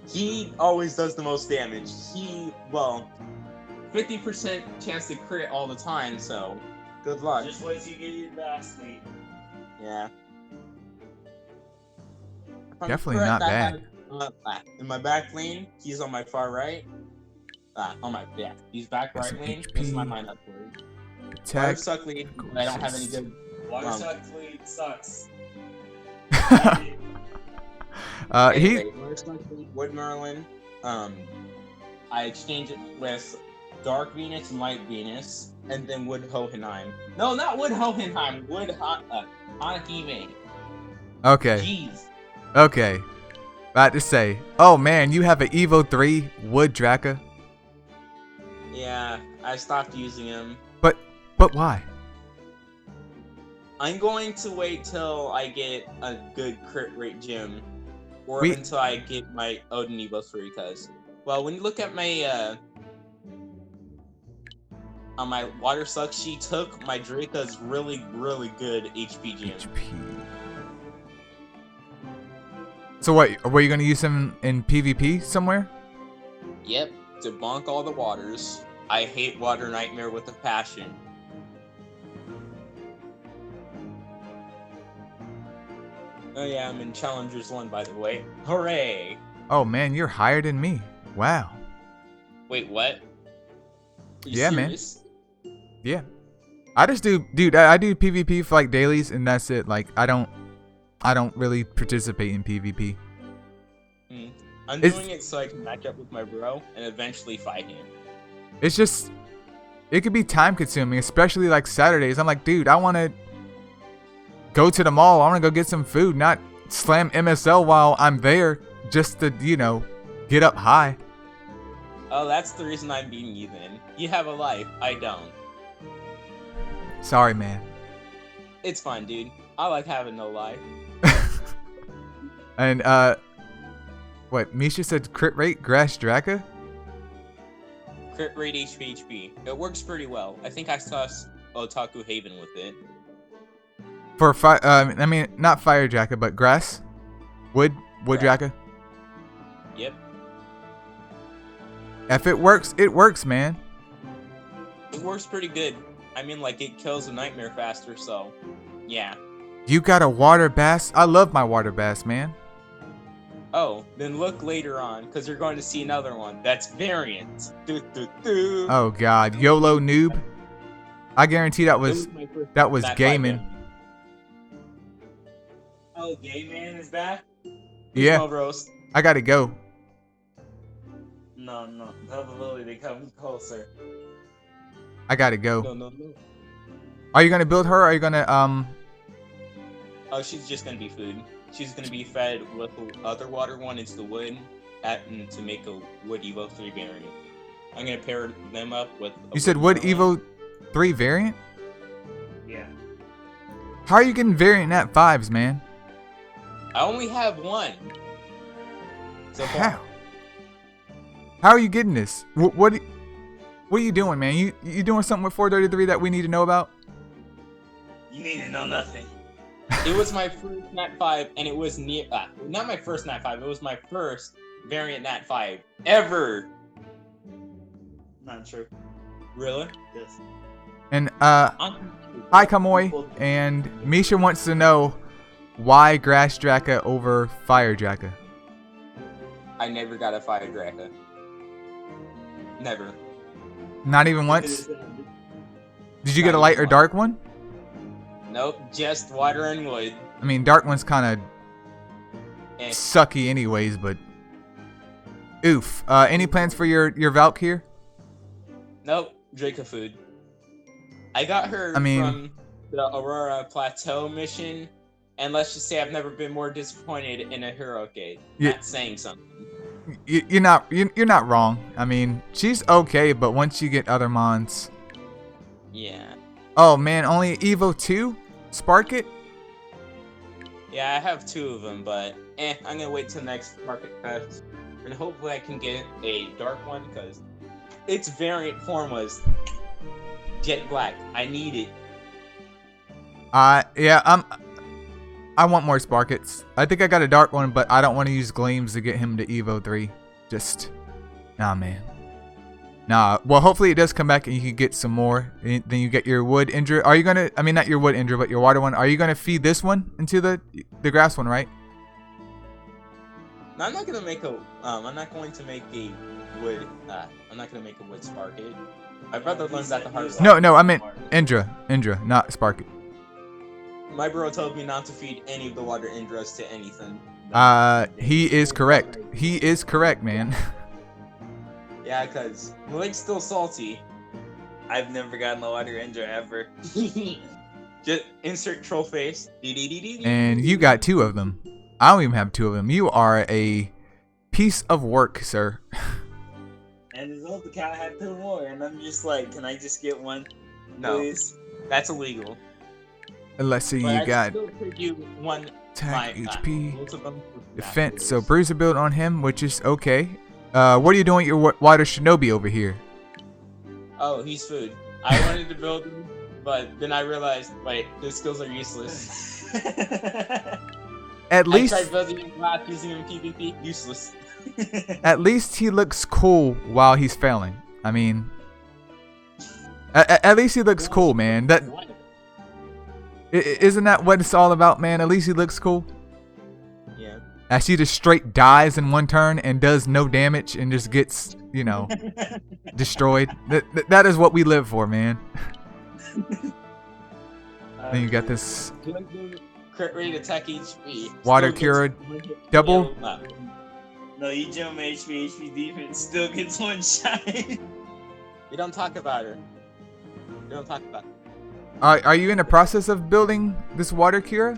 S4: He always does the most damage.
S2: 50% chance to crit all the time, so good luck.
S3: Just wait till you get your last lead.
S2: Yeah. If I'm
S1: Definitely
S2: correct,
S1: not
S2: I
S1: bad.
S2: have, in my back lane, he's on my far right. He's back
S1: Got
S2: right
S1: some
S2: lane.
S1: HP.
S2: This is my line up for you. Water
S1: Attack.
S2: suck lead, but I don't have any good.
S3: Water suck lead sucks.
S1: He
S2: Water suck lead, Wood Merlin. I exchange it with Dark Venus and Light Venus, and then Wood Hohenheim. No, not Wood Hohenheim. Wood Hanahime.
S1: okay.
S2: Jeez.
S1: Okay. About to say, oh man, you have an Evo 3 wood Draka.
S2: Yeah, I stopped using him.
S1: But why?
S2: I'm going to wait till I get a good crit rate gem, or
S1: We-
S2: until I get my Odin Evo 3, because, well, when you look at my, on my water suck she took, my Draca's really, really good HP gem.
S1: HP. So what, were you gonna use him in PvP somewhere?
S2: Yep, to bonk all the waters. I hate Water Nightmare with a passion. Oh yeah, I'm in Challengers 1, by the way. Hooray!
S1: Oh man, you're higher than me. Wow.
S2: Wait, what? Are you
S1: Yeah, man.
S2: serious?
S1: Yeah. I just do, dude, I do PvP for like dailies and that's it. Like I don't really participate in PvP.
S2: I'm
S1: It's-
S2: doing it so I can match up with my bro and eventually fight him.
S1: It's just, it could be time consuming, especially like Saturdays. I'm like, dude, I want to go to the mall. I want to go get some food, not slam MSL while I'm there just to, get up high.
S2: Oh, that's the reason I'm beating you then. You have a life, I don't.
S1: Sorry, man.
S2: It's fine, dude. I like having no life.
S1: And, what, Misha said crit rate, Grass Draka?
S2: Crit rate HP. It works pretty well. I think I saw Otaku Haven with it.
S1: For fire, I mean, not fire jacket, but grass, wood
S2: Grass.
S1: jacket.
S2: Yep.
S1: If it works, man.
S2: It works pretty good. I mean, like, it kills a nightmare faster, so yeah.
S1: You got a water bass? I love my water bass, man.
S2: Oh, then look later on, because you're going to see another one. That's variant. Do, do, do.
S1: Oh god, YOLO noob. I guarantee that
S2: It
S1: was
S2: my first Nat 5
S1: gaming.
S2: variant.
S3: Oh, Gay Man is back?
S1: Yeah,
S2: Smoke roast.
S1: I gotta go.
S3: No. Tell the Lily to come closer.
S1: I gotta go.
S2: No.
S1: Are you gonna build her? Or are you gonna
S2: Oh, she's just gonna be food. She's gonna be fed with the other water one into the wood, and to make a Wood Evo 3 variant. I'm gonna pair them up with.
S1: You said Wood Evo 3 variant?
S3: Yeah.
S1: How are you getting variant Nat 5s, man?
S2: I only have one. So
S1: How?
S2: far.
S1: How are you getting this? What are you doing, man? You doing something with 433 that we need to know about?
S3: You need to know nothing.
S2: It was my first Nat 5, and it was not my first Nat 5. It was my first variant Nat 5 ever.
S3: Not true.
S2: Really?
S3: Yes.
S1: And hi Kamoy, and Misha wants to know why Grass Draka over Fire Draka.
S2: I never got a fire Draka. Never.
S1: Not even once? Did you get a light or dark one?
S2: Nope, just water and wood.
S1: I mean, dark one's kind
S2: Eh.
S1: of sucky anyways, but oof. Any plans for your Valk here?
S2: Nope, Draco food. I got her
S1: I mean-
S2: from the Aurora Plateau mission, and let's just say I've never been more disappointed in a hero gate.
S1: Yeah.
S2: Not saying something.
S1: You're not wrong. I mean, she's okay, but once you get other mons.
S2: Yeah.
S1: Oh man, only Evo 2? Spark it?
S2: Yeah, I have 2 of them, but I'm gonna wait till next market fest, and hopefully I can get a dark one, because its variant form was jet black. I need it.
S1: Yeah, I want more Sparkets. I think I got a dark one, but I don't want to use Gleams to get him to Evo 3. Just, nah, man. Nah, well, hopefully it does come back and you can get some more. Then you get your wood injury. Are you gonna, I mean, not your wood injury, but your water one. Are you gonna feed this one into the grass one, right?
S2: No, I'm not gonna make a, I'm not going to make a wood, I'm not gonna make a wood Sparket. My brother learned that the hard way.
S1: No, I meant Indra, not Sparket.
S2: My bro told me not to feed any of the water Indras to anything.
S1: He is correct. He is correct, man.
S2: Yeah, because the lake's still salty.
S3: I've never gotten a water Indra ever.
S2: Just insert troll face.
S1: And you got 2 of them. I don't even have 2 of them. You are a piece of work, sir.
S3: And his old account had 2 more, and I'm just like, can I just get one?
S2: No,
S3: Please?
S2: that's illegal.
S1: Let's see,
S2: But
S1: you
S2: I
S1: got
S2: still could use one
S1: attack, HP,
S2: both of them with
S1: defense. So
S2: masters.
S1: bruiser build on him, which is okay. What are you doing with your water shinobi over here?
S2: Oh, he's food. I wanted to build him, but then I realized, wait, his skills are useless.
S1: At
S2: I
S1: least,
S2: tried building him last using him in PvP, useless.
S1: at least he looks cool while he's failing. I mean, at least he looks cool, man. That isn't that what it's all about, man. At least he looks cool.
S2: Yeah.
S1: As he just straight dies in one turn and does no damage and just gets, you know, destroyed. That is what we live for, man. Then you got this
S2: Crit rate attack HP.
S1: Water
S2: Still
S1: cure
S2: gets one hit
S1: double?
S2: kill. No.
S3: No, you jump HP defense still gets 1 shot.
S2: We don't talk about her. We don't talk about her.
S1: Are you in the process of building this water cure?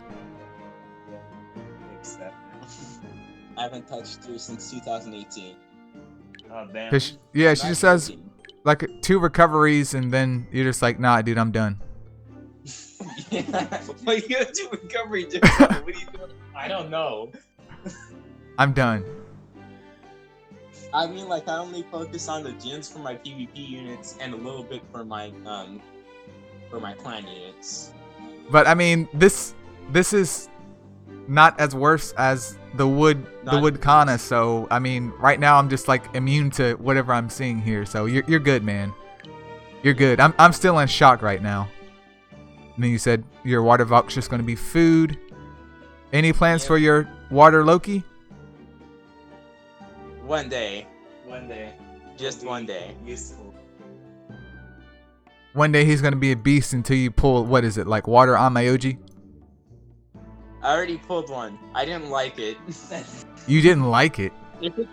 S3: Fix that now.
S2: I haven't touched her since 2018.
S3: Oh, damn.
S1: 'Cause yeah, she just has like 2 recoveries and then you're just like, nah, dude, I'm done.
S2: Yeah.
S3: What you gonna do recovery, Jim? What are you doing?
S2: I don't know.
S1: I'm done.
S4: I mean, like, I only focus on the gens for my PvP units and a little bit for my clan units.
S1: But I mean, this is not as worse as the wood Kana. So I mean, right now I'm just like immune to whatever I'm seeing here. So you're good, man. You're good. I'm still in shock right now. And then you said your water Valk's just going to be food. Any plans for your water Loki?
S4: One day.
S3: One day.
S4: Just one day.
S3: Useful.
S1: One day he's going to be a beast until you pull, what is it, like water on Mayoji?
S4: I already pulled one. I didn't like it.
S1: You didn't like it?
S4: If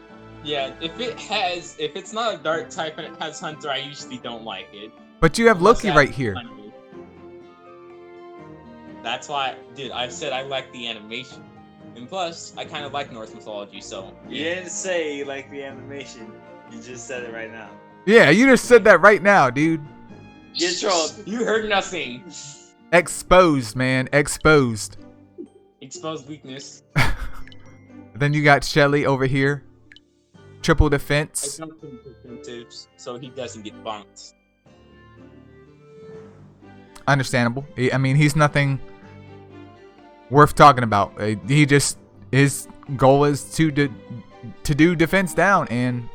S4: it's not a dark type and it has Hunter, I usually don't like it.
S1: But you have Loki right here.
S4: That's why, dude, I said I like the animation. And plus, I kind of like Norse mythology, so...
S3: You didn't say you like the animation. You just said it right now.
S1: Yeah, you just said that right now, dude.
S3: Get trolled.
S4: You heard nothing.
S1: Exposed, man. Exposed.
S4: Exposed weakness.
S1: Then you got Shelly over here. Triple defense.
S4: I jumped him for tips, so he doesn't get bumped.
S1: Understandable. I mean, he's nothing worth talking about. He just, his goal is to do defense down, and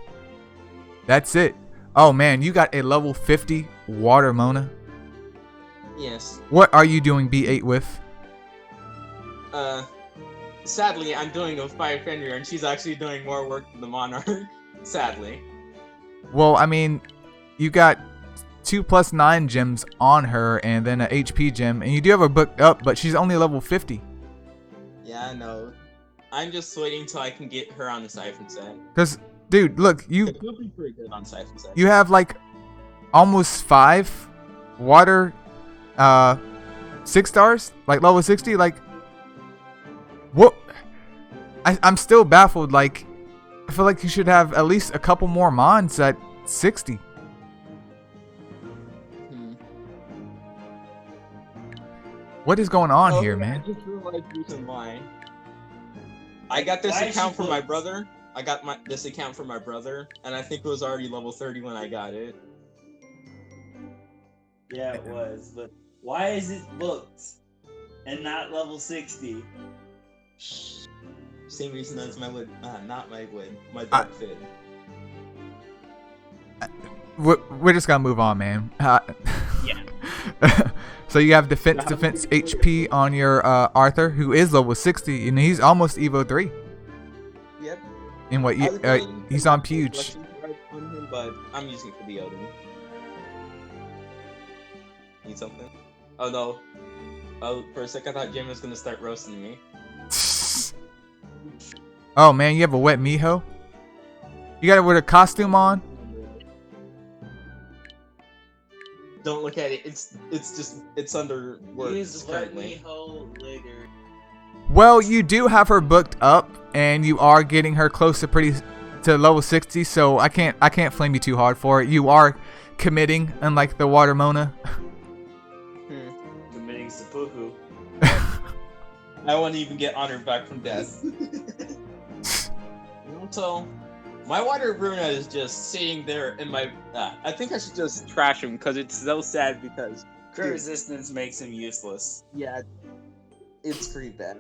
S1: that's it. Oh man, you got a level 50 water Mona.
S4: Yes.
S1: What are you doing B8 with?
S4: Sadly, I'm doing a Fire Fenrir, and she's actually doing more work than the Monarch. Sadly.
S1: Well, I mean, you got 2+9 gems on her, and then an HP gem, and you do have her booked up, but she's only level 50.
S4: Yeah, I know. I'm just waiting till I can get her on the Siphon set.
S1: Cause, dude, look,
S4: She'll be pretty good on Siphon set.
S1: you have like almost 5 water 6 stars, like level 60. Like, what? I'm still baffled. Like, I feel like you should have at least a couple more mons at 60. What is going on here, man?
S4: I just realized the reason why. I got this account for my brother. I got this account for my brother, and I think it was already level 30 when I got it.
S3: Yeah, it was. But why is it booked and not level 60?
S4: Same reason as my wood, not my wood, my dark fit.
S1: We're just gonna move on, man.
S3: Yeah.
S1: So you have defense HP on your Arthur, who is level 60, and he's almost Evo 3.
S4: Yep.
S1: In what he's on Puge.
S4: But I'm using it for the other. Need something? Oh no. Oh, for a second I thought Jim was gonna start roasting me.
S1: Oh man, you have a wet Miho? You got it with a costume on?
S4: Don't look at it. It's under words currently.
S1: Well, you do have her booked up, and you are getting her close to level 60. So I can't flame you too hard for it. You are committing, unlike the water Mona.
S3: Committing seppuku.
S4: I won't even get honored back from death. So, my water Bruna is just sitting there in my. I think I should just trash him because it's so sad because
S3: Crit resistance makes him useless.
S4: Yeah, it's pretty bad.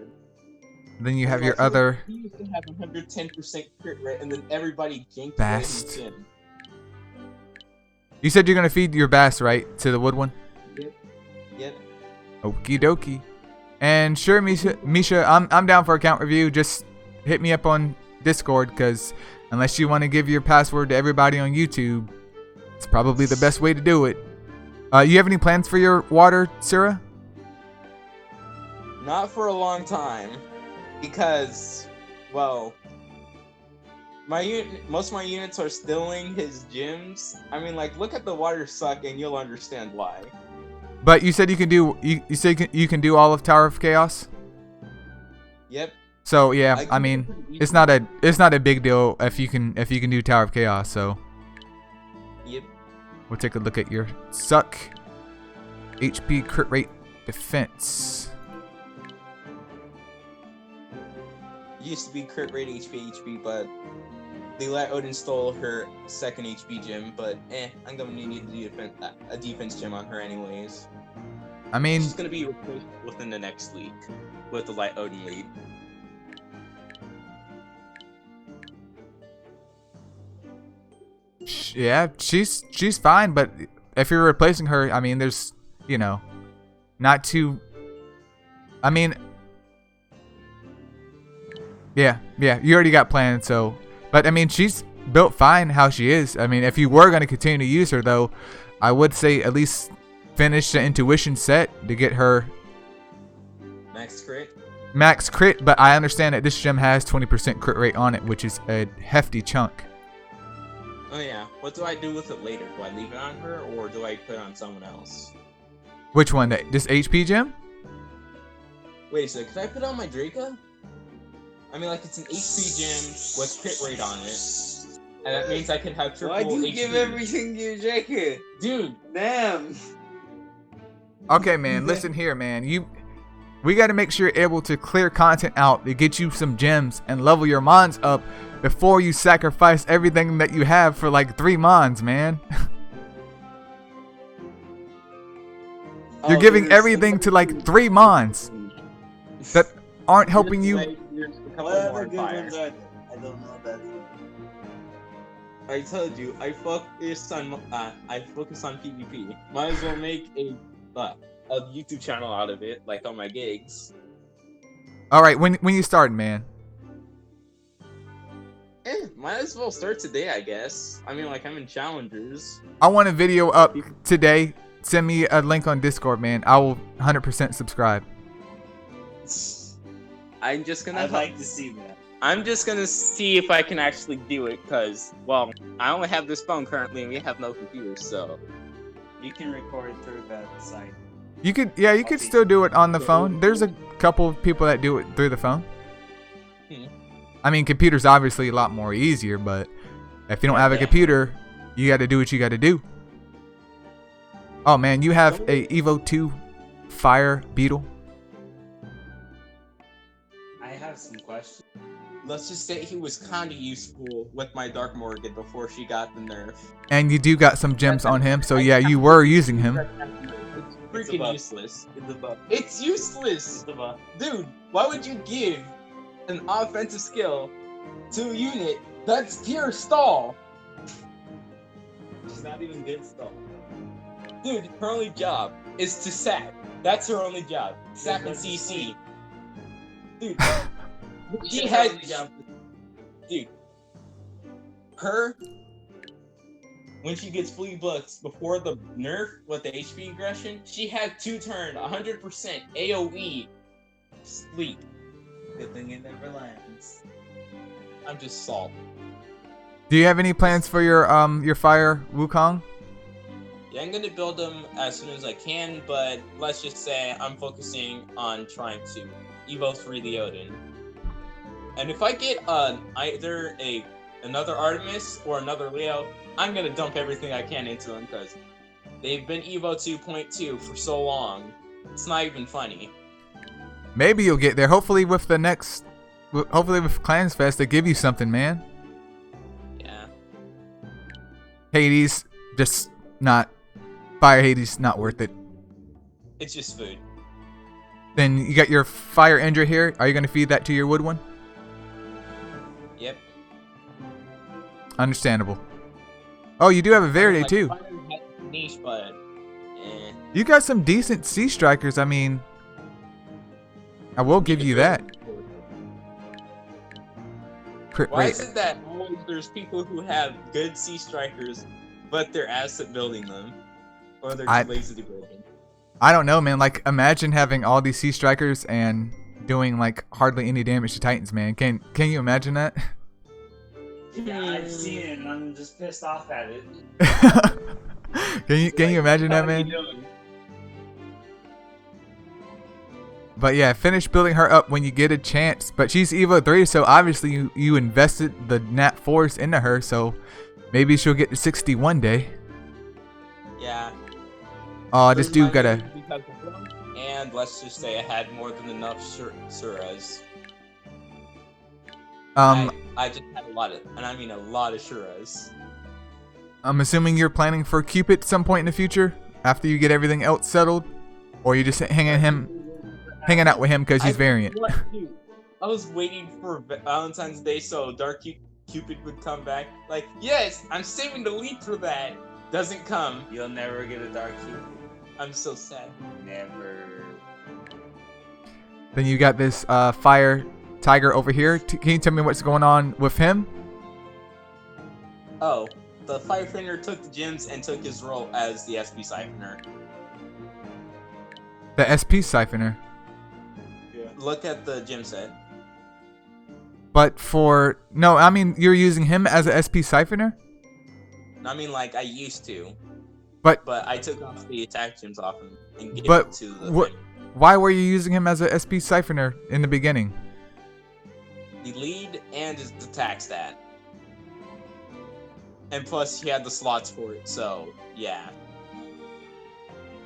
S1: Then you have your other.
S4: He used to have 110% crit rate, and then everybody janked
S1: Bast.
S4: him.
S1: You said you're gonna feed your bass, right, to the wood one?
S4: Yep.
S1: Okie dokie. And sure, Misha, I'm down for account review. Just hit me up on Discord, because unless you want to give your password to everybody on YouTube, it's probably the best way to do it. You have any plans for your water, Sura?
S4: Not for a long time, because, well, most of my units are stealing his gems. I mean, like, look at the water suck, and you'll understand why.
S1: But you said you can do you say you can do all of Tower of Chaos.
S4: Yep.
S1: So yeah, I mean, it's not a big deal if you can do Tower of Chaos. So
S4: yep.
S1: We'll take a look at your suck HP crit rate defense.
S4: Used to be crit rate HP, but they let Odin stole her second HP gym, but I'm gonna need a defense gym on her anyways.
S1: I mean,
S4: She's gonna be replaced within the next week with the light Odin lead.
S1: yeah, she's fine, but if you're replacing her, I mean, there's, you know, not too. I mean, yeah, you already got plans, so. But I mean, she's built fine how she is. I mean, if you were gonna continue to use her, though, I would say at least finish the intuition set to get her
S4: Max crit.
S1: max crit. But I understand that this gem has 20% crit rate on it, which is a hefty chunk.
S4: Oh yeah. What do I do with it later? Do I leave it on her, or do I put it on someone else?
S1: Which one? This HP gem?
S4: Wait a second. Could I put it on my Draca? I mean, like, it's an HP gem with crit rate on it, and that means I could have triple
S2: Why do you
S4: HP.
S2: give everything to your jacket?
S4: Dude,
S2: Damn.
S1: Okay, man. Listen here, man. We got to make sure you're able to clear content out to get you some gems and level your mons up before you sacrifice everything that you have for like 3 mons, man. You're giving everything to like 3 mons that aren't helping you.
S2: What other good ones are there? I don't know that either.
S4: I told you, I focus on PvP. Might as well make a YouTube channel out of it, like on my gigs.
S1: All right, when you starting, man?
S4: Might as well start today, I guess. I mean, like, I'm in challengers.
S1: I want a video up today. Send me a link on Discord, man. I will 100% subscribe.
S4: I'm just gonna.
S3: I'd like to see that.
S4: I'm just gonna see if I can actually do it, cause, well, I only have this phone currently, and we have no computer, so.
S3: You can record through that site.
S1: You could still do it on the phone. There's a couple of people that do it through the phone. I mean, computer's obviously a lot more easier, but if you don't have a computer, you got to do what you got to do. Oh man, you have a Evo 2 Fire Beetle.
S3: I have some questions.
S4: Let's just say he was kind of useful with my Dark Morgan before she got the nerf.
S1: And you do got some gems on him, so yeah, you were using him.
S4: It's freaking useless.
S2: It's a buff.
S4: It's useless!
S2: It's a buff.
S4: Dude, why would you give an offensive skill to a unit that's pure stall?
S3: She's not even good stuff.
S4: Dude, her only job is to sap. That's her only job. Sap and CC. Dude, she had. Dude, her. When she gets flea bucks before the nerf with the HP aggression, she had 2 turn, 100% AoE sleep.
S3: Good thing it never lands.
S4: I'm just salt.
S1: Do you have any plans for your Fire Wukong?
S4: Yeah, I'm gonna build them as soon as I can, but let's just say I'm focusing on trying to Evo 3 the Odin. And if I get either another Artemis or another Leo, I'm gonna dump everything I can into them because they've been Evo 2.2 for so long. It's not even funny.
S1: Maybe you'll get there. Hopefully with Clans Fest, they give you something, man.
S4: Yeah.
S1: Hades, just not. Fire Hades, not worth it.
S4: It's just food.
S1: Then you got your Fire Indra here. Are you going to feed that to your wood one?
S4: Yep.
S1: Understandable. Oh, you do have a Verde
S4: Like,
S1: too.
S4: Fire has niche, but
S1: You got some decent Sea Strikers. I mean, I will give you that. Crit
S4: Why
S1: rate.
S4: is it that always there's people who have good Sea Strikers, but they're ass at building them? Or they're too lazy to build them?
S1: I don't know, man. Like, imagine having all these Sea Strikers and doing like hardly any damage to Titans, man. Can you imagine that?
S3: Yeah, I've seen it and I'm just pissed off at it.
S1: Can you imagine that, man? But yeah, finish building her up when you get a chance. But she's Evo 3, so obviously you invested the Nat Force into her, so maybe she'll get to 60 one day.
S4: Yeah.
S1: Oh, this dude got a...
S4: And let's just say I had more than enough Suras.
S2: I just had a lot of, and I mean a lot of Shuras.
S1: I'm assuming you're planning for Cupid at some point in the future after you get everything else settled, or you just hanging out with him because he's variant.
S2: I was waiting for Valentine's Day so Dark Cupid would come back. Like, yes, I'm saving the lead for that. Doesn't come.
S3: You'll never get a Dark Cupid.
S2: I'm so sad.
S3: Never.
S1: Then you got this fire tiger over here. Can you tell me what's going on with him?
S2: Oh, the Firefinger took the gems and took his role as the SP Siphoner.
S1: The SP Siphoner.
S2: Yeah. Look at the gem set.
S1: But no, I mean you're using him as a SP Siphoner?
S2: I mean, like I used to.
S1: But
S2: I took off the attack gems off him and gave
S1: but
S2: it to the thing.
S1: Why were you using him as a SP Siphoner in the beginning?
S2: The lead and his attack stat. And plus he had the slots for it, so yeah.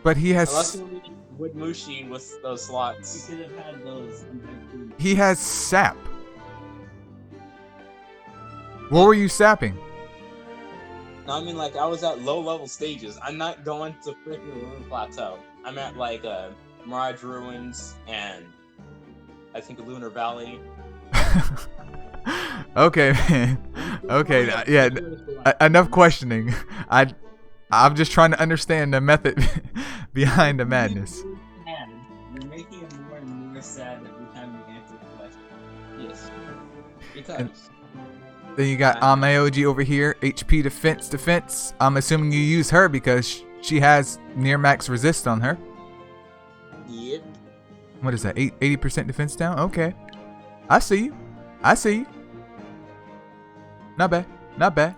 S1: But he has
S2: Unless you really would Mushi with those
S3: You
S2: slots.
S3: could have had those.
S1: he has sap. What were you sapping?
S2: No, I mean, like, I was at low-level stages. I'm not going to freaking Ruin Plateau. I'm at, like, Mirage Ruins and I think Lunar Valley.
S1: Okay, man. Okay, yeah. Enough questioning. I'm just trying to understand the method behind the madness.
S3: You're making it more and more sad every time you answer the question.
S2: Yes. Because.
S1: Then you got Amaoji over here, HP defense. I'm assuming you use her because she has near max resist on her.
S2: Yep.
S1: What is that? 80% defense down? Okay. I see you. Not bad.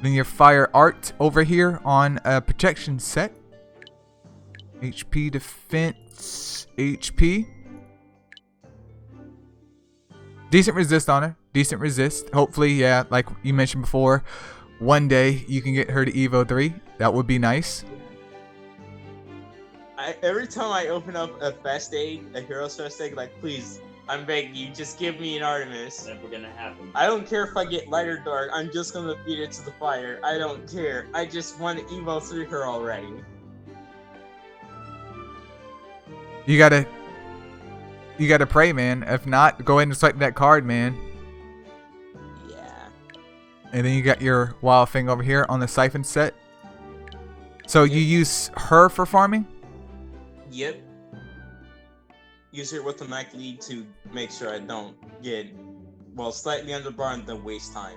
S1: Then your fire art over here on a protection set. HP defense. HP. Decent resist on her. Decent resist. Hopefully, yeah, like you mentioned before, one day you can get her to Evo 3. That would be nice.
S2: Every time I open up a Fest Aid, a Hero's Fest Aid, like, please, I'm begging you, just give me an Artemis.
S3: Never gonna happen.
S2: I don't care if I get light or dark, I'm just gonna feed it to the fire. I don't care. I just want to Evo 3 her already.
S1: You gotta pray, man. If not, go ahead and swipe that card, man.
S2: Yeah.
S1: And then you got your wild thing over here on the siphon set. So you use her for farming?
S2: Yep. Use her with the Mac lead to make sure I don't get, well, slightly under bar and then waste time.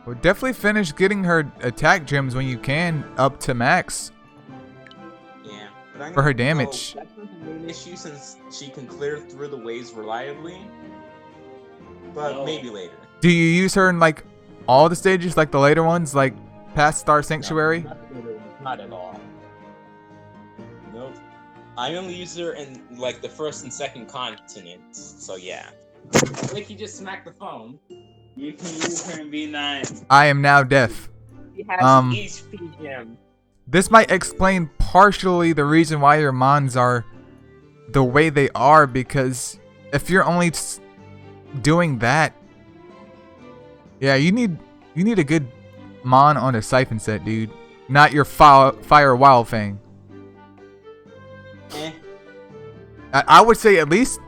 S1: Well, definitely finish getting her attack gems when you can up to max.
S2: Yeah. But
S1: For her damage.
S2: That's not the main issue since she can clear through the waves reliably. But
S3: No.
S2: maybe later.
S1: Do you use her in like all the stages, like the later ones, like past Star Sanctuary?
S2: Not at all. Nope. I only use her in like the first and second continents, so yeah.
S3: Like you just smacked the phone. You can use her in V9.
S1: I am now deaf.
S2: She has HP gem.
S1: This might explain partially the reason why your mons are the way they are, because if you're only doing that, yeah, you need a good mon on a siphon set, dude. Not your fire wild thing. I would say at least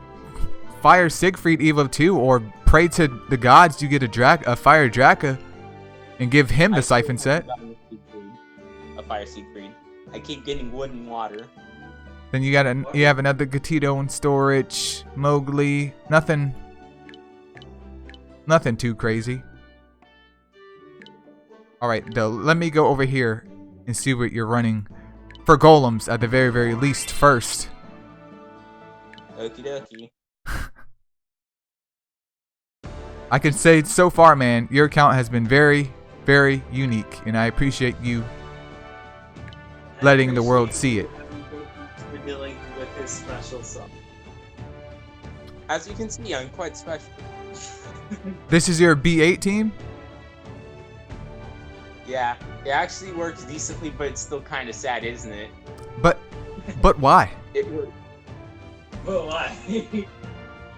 S1: fire Siegfried Evo 2 or pray to the gods you get a fire Draka and give him the siphon set.
S2: A fire Siegfried. I keep getting wood and water.
S1: Then you have another Gatito in storage, Mowgli, nothing too crazy. All right, though, let me go over here and see what you're running for golems at the very, very least first.
S2: Okie dokie.
S1: I can say so far, man, your account has been very, very unique, and I appreciate you letting the world see it.
S3: For dealing with his special stuff.
S2: As you can see, I'm quite special.
S1: This is your B8 team?
S2: Yeah, it actually works decently, but it's still kind of sad, isn't it?
S1: But why?
S2: It works.
S3: But why?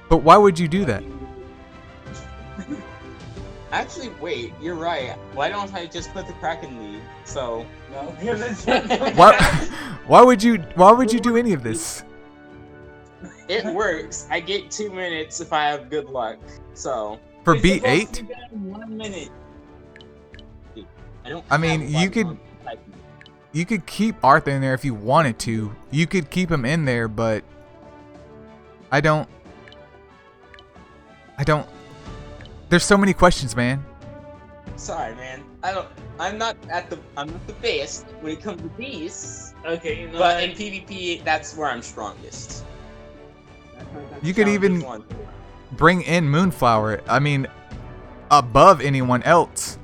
S1: But why would you do that?
S2: Actually, wait, you're right. Why don't I just put the Kraken lead? So
S3: No.
S1: Why would you do any of this?
S2: it works. I get 2 minutes if I have good luck. So
S1: For
S3: It's supposed to
S1: B8?
S3: be done in 1 minute.
S2: I don't.
S1: I mean,
S2: have a
S1: you
S2: lot of
S1: could-
S2: time to type.
S1: You could keep Arthur in there if you wanted to. You could keep him in there, but I don't. There's so many questions, man.
S2: Sorry, man. I'm not the best when it comes to beasts.
S3: Okay, you know
S2: But
S3: what?
S2: in PvP, that's where I'm strongest.
S1: You could even
S2: Challenge is one.
S1: bring in Moonflower. I mean, above anyone else.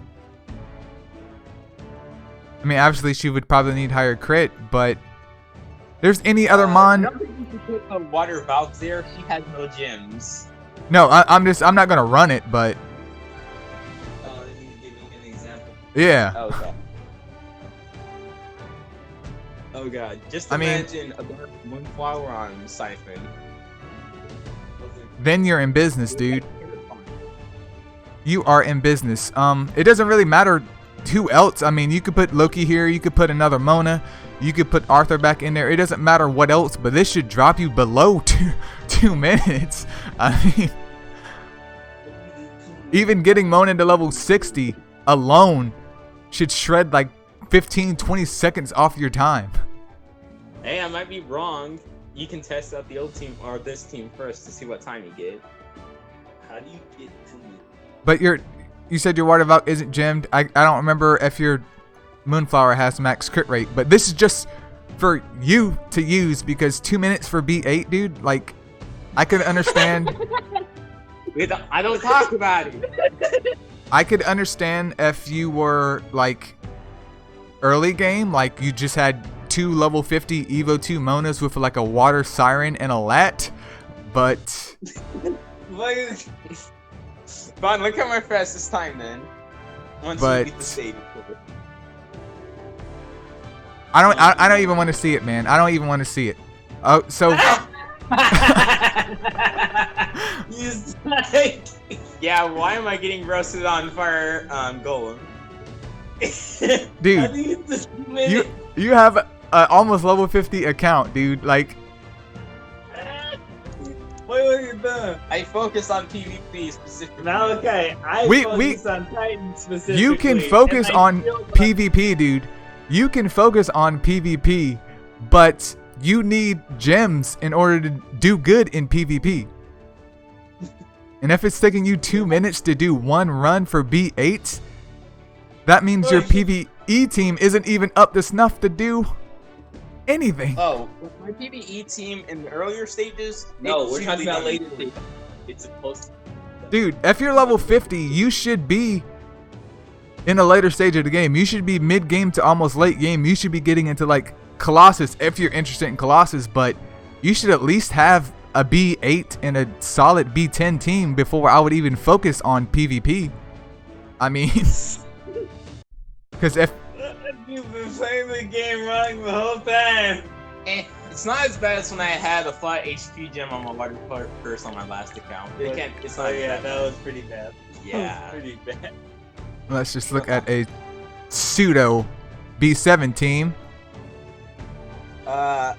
S1: I mean, obviously she would probably need higher crit, but there's any other
S2: I
S1: Mon.
S2: don't think you should put the water valve there. He has no gems.
S1: No, I'm not gonna run it, but
S3: Oh, you give me an example.
S1: yeah.
S2: Oh god. Oh god. Just
S1: I mean-
S2: imagine a Moonflower on Siphon.
S1: Then you're in business, dude. You are in business. It doesn't really matter who else. I mean, you could put Loki here, you could put another Mona, you could put Arthur back in there. It doesn't matter what else, but this should drop you below 2 minutes. I mean, even getting Mona to level 60 alone should shred like 15-20 seconds off your time.
S2: Hey, I might be wrong. You can test out the old team or this team first to see what time you get.
S3: How do you get to me?
S1: But you said your water valve isn't gemmed. I don't remember if your Moonflower has max crit rate, but this is just for you to use because 2 minutes for B8, dude. Like, I could understand.
S2: I don't talk about it.
S1: I could understand if you were like early game, like you just had 2 level 50 Evo 2 Monas with like a water siren and a lat, but
S2: Fine, look at my fastest time then. Once
S1: But-
S2: you beat the stage.
S1: I don't even want to see it, man. I don't even want to see it. Oh, so
S3: You psych!
S2: Yeah, why am I getting roasted on fire, Golem?
S3: How
S1: dude,
S3: do you get this minute?
S1: you have a almost level 50 account, dude. Like,
S3: What were you doing?
S2: I focus on PvP specifically.
S3: Now, okay, I
S1: We-
S3: focus on Titan specifically.
S1: you can focus
S3: and I
S1: on
S3: feel like-
S1: PvP, dude. You can focus on PvP, but you need gems in order to do good in PvP. And if it's taking you 2 minutes to do one run for B8, that means your
S3: Well,
S1: PvE team isn't even up to snuff to do anything.
S2: Oh, with my PvE team in the earlier stages.
S3: No,
S2: it's
S3: we're talking
S2: usually
S3: about
S2: done
S3: later
S2: before.
S3: stage. It's supposed to.
S1: Dude, if you're level 50, you should be in a later stage of the game. You should be mid-game to almost late game. You should be getting into like Colossus if you're interested in Colossus, but you should at least have a B8 and a solid B10 team before I would even focus on PvP. I mean, because if
S3: You've been playing the game wrong the whole time.
S2: It's not as bad as when I had a flat HP gem on my water curse on my last account. It's
S3: Oh
S2: not
S3: yeah,
S2: as bad.
S3: that was pretty bad.
S2: Yeah.
S3: That was pretty bad.
S1: let's just look at a pseudo B7 team.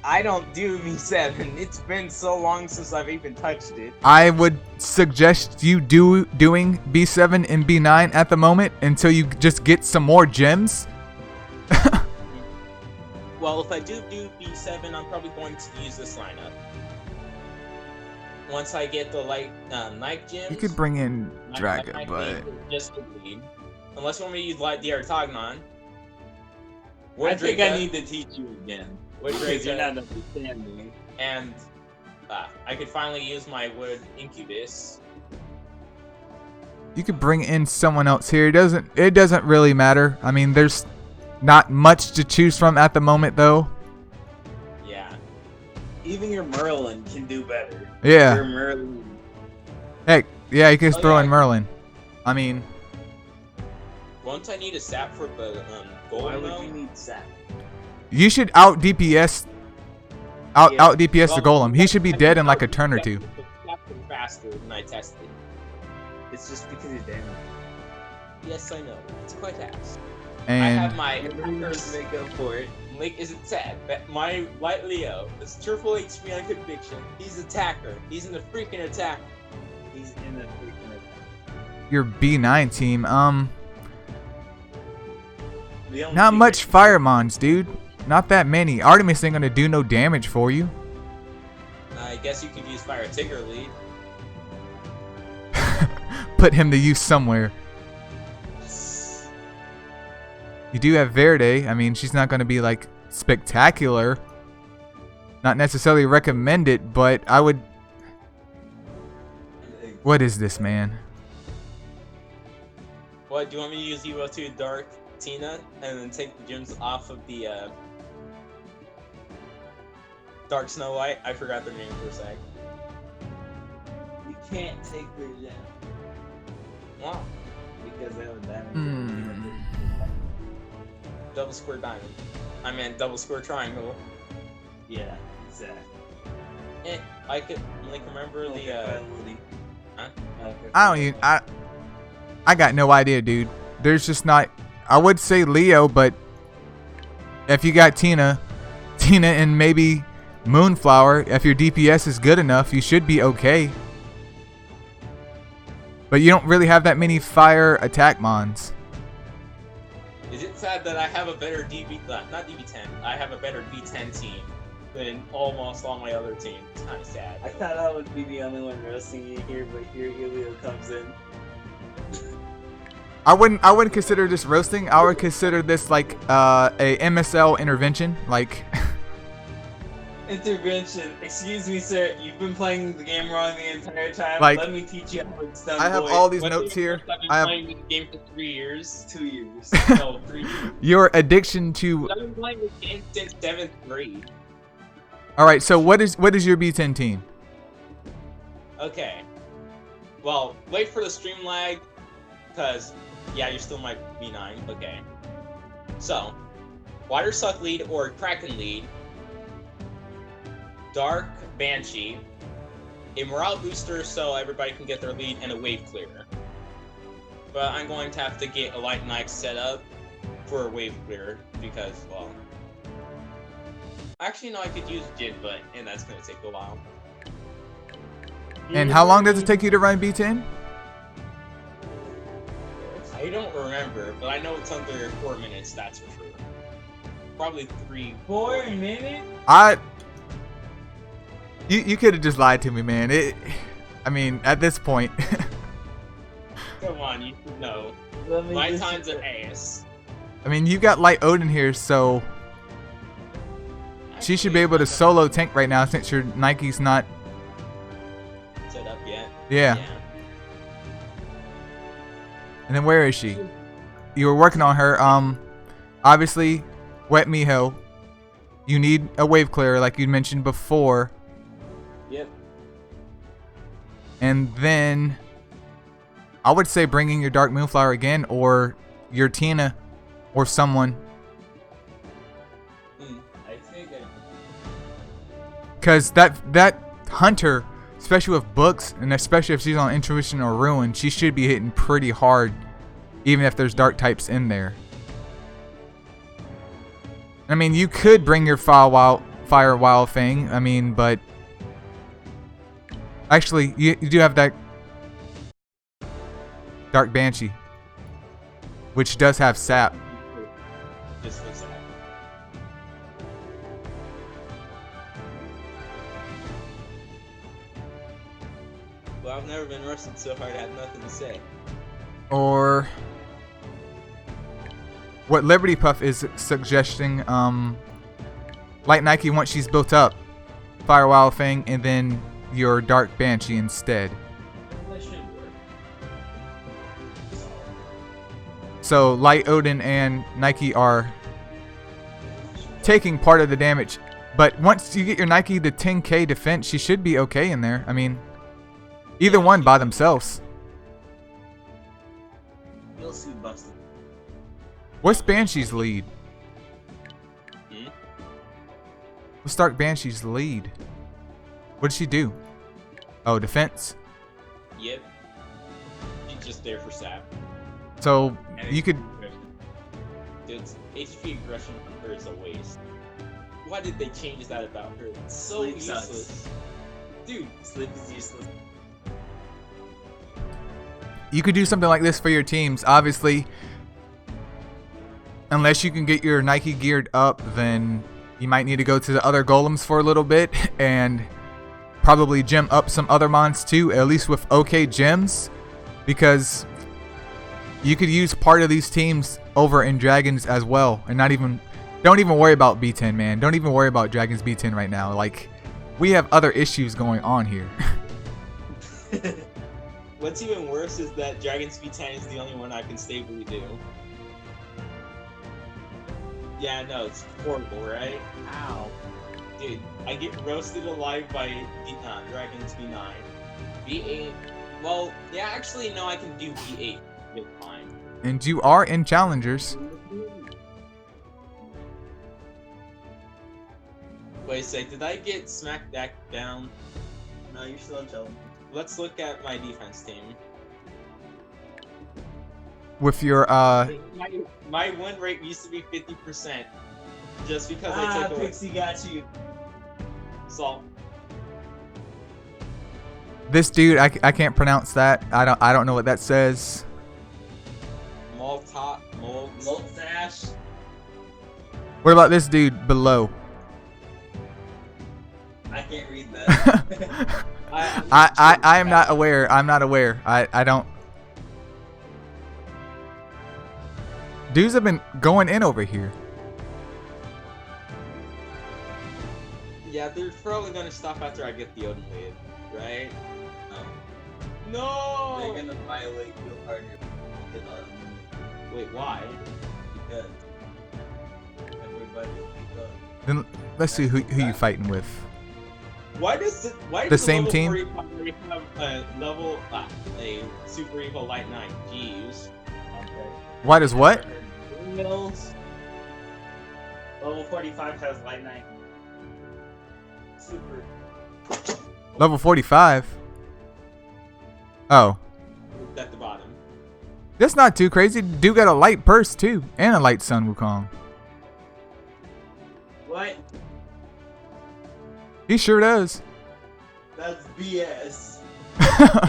S2: I don't do V7. It's been so long since I've even touched it.
S1: I would suggest you doing B7 and B9 at the moment until you just get some more gems.
S2: Well, if I do B7, I'm probably going to use this lineup. Once I get the night gems.
S1: You could bring in
S2: my
S1: Dragon,
S2: night
S1: but
S2: gems is just the lead. Unless you want me to use the Artagnon.
S3: I think I
S2: Wardrika,
S3: need to teach you again.
S2: Wardrika,
S3: Because you're not understanding.
S2: And I could finally use my wood Incubus.
S1: you could bring in someone else here. It doesn't really matter. I mean, there's not much to choose from at the moment, though.
S2: Yeah.
S3: Even your Merlin can do better.
S1: Yeah.
S3: Your Merlin.
S1: Heck, yeah, you can just
S2: Oh,
S1: throw
S2: yeah.
S1: in Merlin. I mean,
S2: Won't I need a sap for the
S3: Why
S2: golem
S3: would
S2: though?
S3: you need sap?
S1: you should out DPS. Out DPS the
S2: Well,
S1: golem. He should be dead in like a turn or two.
S2: Faster than I tested.
S3: It's just because you're damaged.
S4: Yes, I know. It's quite ass. I
S1: And
S4: have my
S3: Everyone's
S4: attackers.
S3: make up for it.
S4: Link is attack. My Light Leo is triple HP on conviction. He's attacker. He's in the freaking attack.
S3: He's in the freaking attack.
S1: your B9 team,
S3: The only
S1: not
S3: thing
S1: much fire mons, dude. Not that many. Artemis ain't gonna do no damage for you.
S4: I guess you could use Fire Tigger lead.
S1: Put him to use somewhere. You do have Verde. I mean, she's not gonna be like spectacular. Not necessarily recommend it, but I would. What is this, man?
S4: What, do you want me to use Evo 2 Dark Tina and then take the gems off of the Dark Snow White? I forgot their name for a sec.
S3: You can't take her down
S4: Wow.
S3: because they have a damage.
S1: Hmm.
S4: Double square diamond. I meant double square triangle.
S3: Yeah, exactly.
S4: I could like remember the Huh?
S1: I don't even. I got no idea, dude. There's just not. I would say Leo, but if you got Tina and maybe Moonflower, if your DPS is good enough, you should be okay. But you don't really have that many fire attack mons.
S4: Is it sad that I have a better not DB10, I have a better B10 team than almost all my other teams? It's kind of sad.
S3: I thought I would be the only one roasting you here, but here Elio comes in.
S1: I wouldn't consider this roasting. I would consider this like a MSL intervention. Like
S3: Intervention. Excuse me, sir. You've been playing the game wrong the entire time.
S1: Like,
S3: Let me teach you how it's done.
S1: I have
S3: boy.
S1: all these
S4: What
S1: notes
S4: do you
S1: here.
S4: think? I've been
S1: I have
S4: playing this game for 3 years.
S3: 2 years.
S4: No, 3 years.
S1: your addiction to.
S4: I've been playing this game since 7th grade.
S1: All right. So what is your B10 team?
S4: Okay. Well, wait for the stream lag, because, yeah, you're still my B9. Okay. So, Water Suck lead or Kraken lead, Dark Banshee, a morale booster so everybody can get their lead, and a wave clearer. But I'm going to have to get a Light Knight set up for a wave clearer, because, well... Actually, no, I could use Jid, and that's going to take a while.
S1: And how long does it take you to run B10?
S4: I don't remember, but I know it's under 4 minutes, that's for sure. Probably 3.
S3: 4 minutes?
S1: You could have just lied to me, man. I mean, at this point.
S4: Come on, you should know.
S3: Let me
S4: My
S3: just-
S4: time's an ass.
S1: I mean, you got Light Odin here, so she should be able to solo tank right now since your Nike's not.
S4: Set up yet?
S1: Yeah. And then where is she? You were working on her. Obviously, Wet Miho. You need a wave clearer, like you mentioned before.
S3: Yep.
S1: And then I would say bringing your Dark Moonflower again, or your Tina, or someone.
S3: I think
S1: Because that Hunter, especially with books, and especially if she's on Intuition or Ruin, she should be hitting pretty hard, even if there's dark types in there. I mean, you could bring your Fire Wild thing. I mean, but actually, you do have that Dark Banshee, which does have sap.
S4: Just for that. Well, I've never been roasted so hard I have nothing to say.
S1: Or what Liberty Puff is suggesting, Light Nike once she's built up, Fire Wild Fang, and then your Dark Banshee instead.
S3: that should work.
S1: So Light Odin and Nike are taking part of the damage, but once you get your Nike to 10k defense, she should be okay in there. I mean, either one by themselves.
S3: You'll see busted.
S1: What's Banshee's lead?
S4: Hmm?
S1: What's Dark Banshee's lead? What did she do? Oh, defense.
S4: Yep. just there for sap.
S1: So
S3: And
S1: you could.
S4: Dude, HP aggression on her is a waste. Why did they change that about her? It's so
S3: Sleep
S4: useless.
S3: sucks.
S4: Dude,
S3: Sleep is useless.
S1: You could do something like this for your teams. Obviously, unless you can get your Nike geared up, then you might need to go to the other golems for a little bit and probably gem up some other mons too, at least with okay gems, because you could use part of these teams over in Dragons as well, and don't even worry about B10, man. Don't even worry about Dragons B10 right now. Like, we have other issues going on here.
S4: what's even worse is that Dragon Speed 10 is the only one I can stably do. Yeah, no, it's horrible, right?
S3: Ow.
S4: Dude, I get roasted alive by Dragon's B9. B8, well, yeah, actually, no, I can do B8. It's fine.
S1: And you are in challengers.
S4: Wait a sec, did I get smacked back down?
S3: No, you're still in trouble.
S4: Let's look at my defense team.
S1: With your
S4: My win rate used to be 50%. Just because I took away
S3: Pixie got you.
S4: salt.
S1: this dude, I can't pronounce that. I don't know what that says.
S3: Moltash.
S1: What about this dude below?
S3: I can't read that.
S1: I am not aware. I'm not aware. I don't. Dudes have been going in over here.
S4: Yeah, they're probably gonna stop after I get the Odin wave, right? No!
S3: They're gonna violate your partner.
S4: Wait, why?
S3: Because everybody will
S1: Then let's see who you fighting with.
S4: Why does
S1: The same team?
S4: 45 already have a level a super evil light knight? Jeez.
S1: Why does what?
S3: Windmills. Level 45 has Light Knight. Super.
S1: Level 45. Oh,
S4: At the bottom.
S1: that's not too crazy. Dude got a light purse too, and a light Sun Wukong.
S3: What?
S1: He sure does.
S3: That's BS.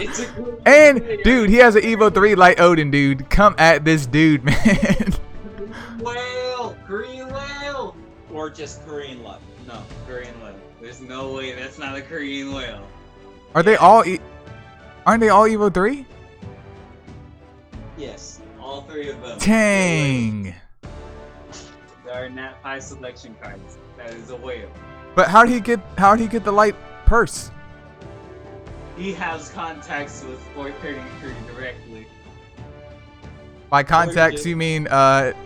S4: It's a good
S1: And
S4: player.
S1: dude, he has an Evo 3 light Odin, dude. Come at this dude, man.
S3: Whale! Green whale!
S4: Or just Korean luck.
S3: No, Korean whale. There's no way that's not a Korean whale.
S1: Are they all? Aren't they all Evo 3?
S4: Yes.
S3: All three of them.
S1: Dang.
S3: There are Nat 5 selection cards. That is a whale.
S1: But how did he get the light purse?
S3: He has contacts with 433 directly.
S1: By contacts, you mean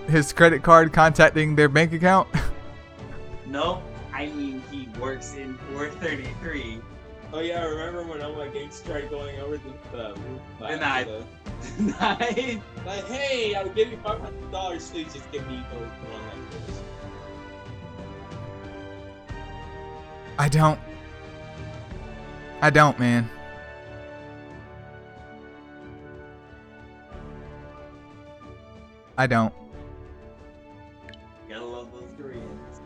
S1: his credit card contacting their bank account?
S3: No, I mean he works in 433.
S4: Oh yeah, remember when all my gigs tried going over the roof?
S3: And I- Nice.
S4: Like, hey, I'll give you $500. Please just give me one like this.
S1: I don't, man. I don't.
S3: Gotta love those Koreans.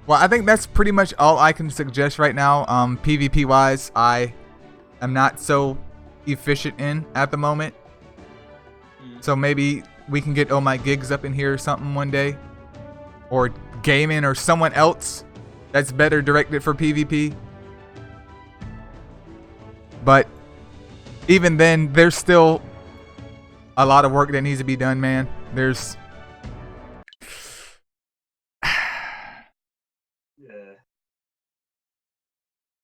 S1: Well, I think that's pretty much all I can suggest right now. PvP wise, I am not so efficient in at the moment. So maybe we can get Oh My Gigs up in here or something one day. Or Gaming or someone else that's better directed for PvP. But even then, there's still a lot of work that needs to be done, man.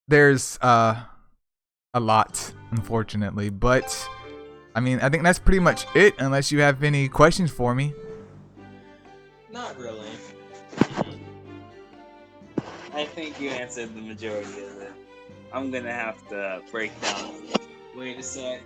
S1: There's a lot, unfortunately, but I mean, I think that's pretty much it, unless you have any questions for me.
S4: Not really.
S3: I think you answered the majority of it. I'm gonna have to break down.
S4: Wait a sec.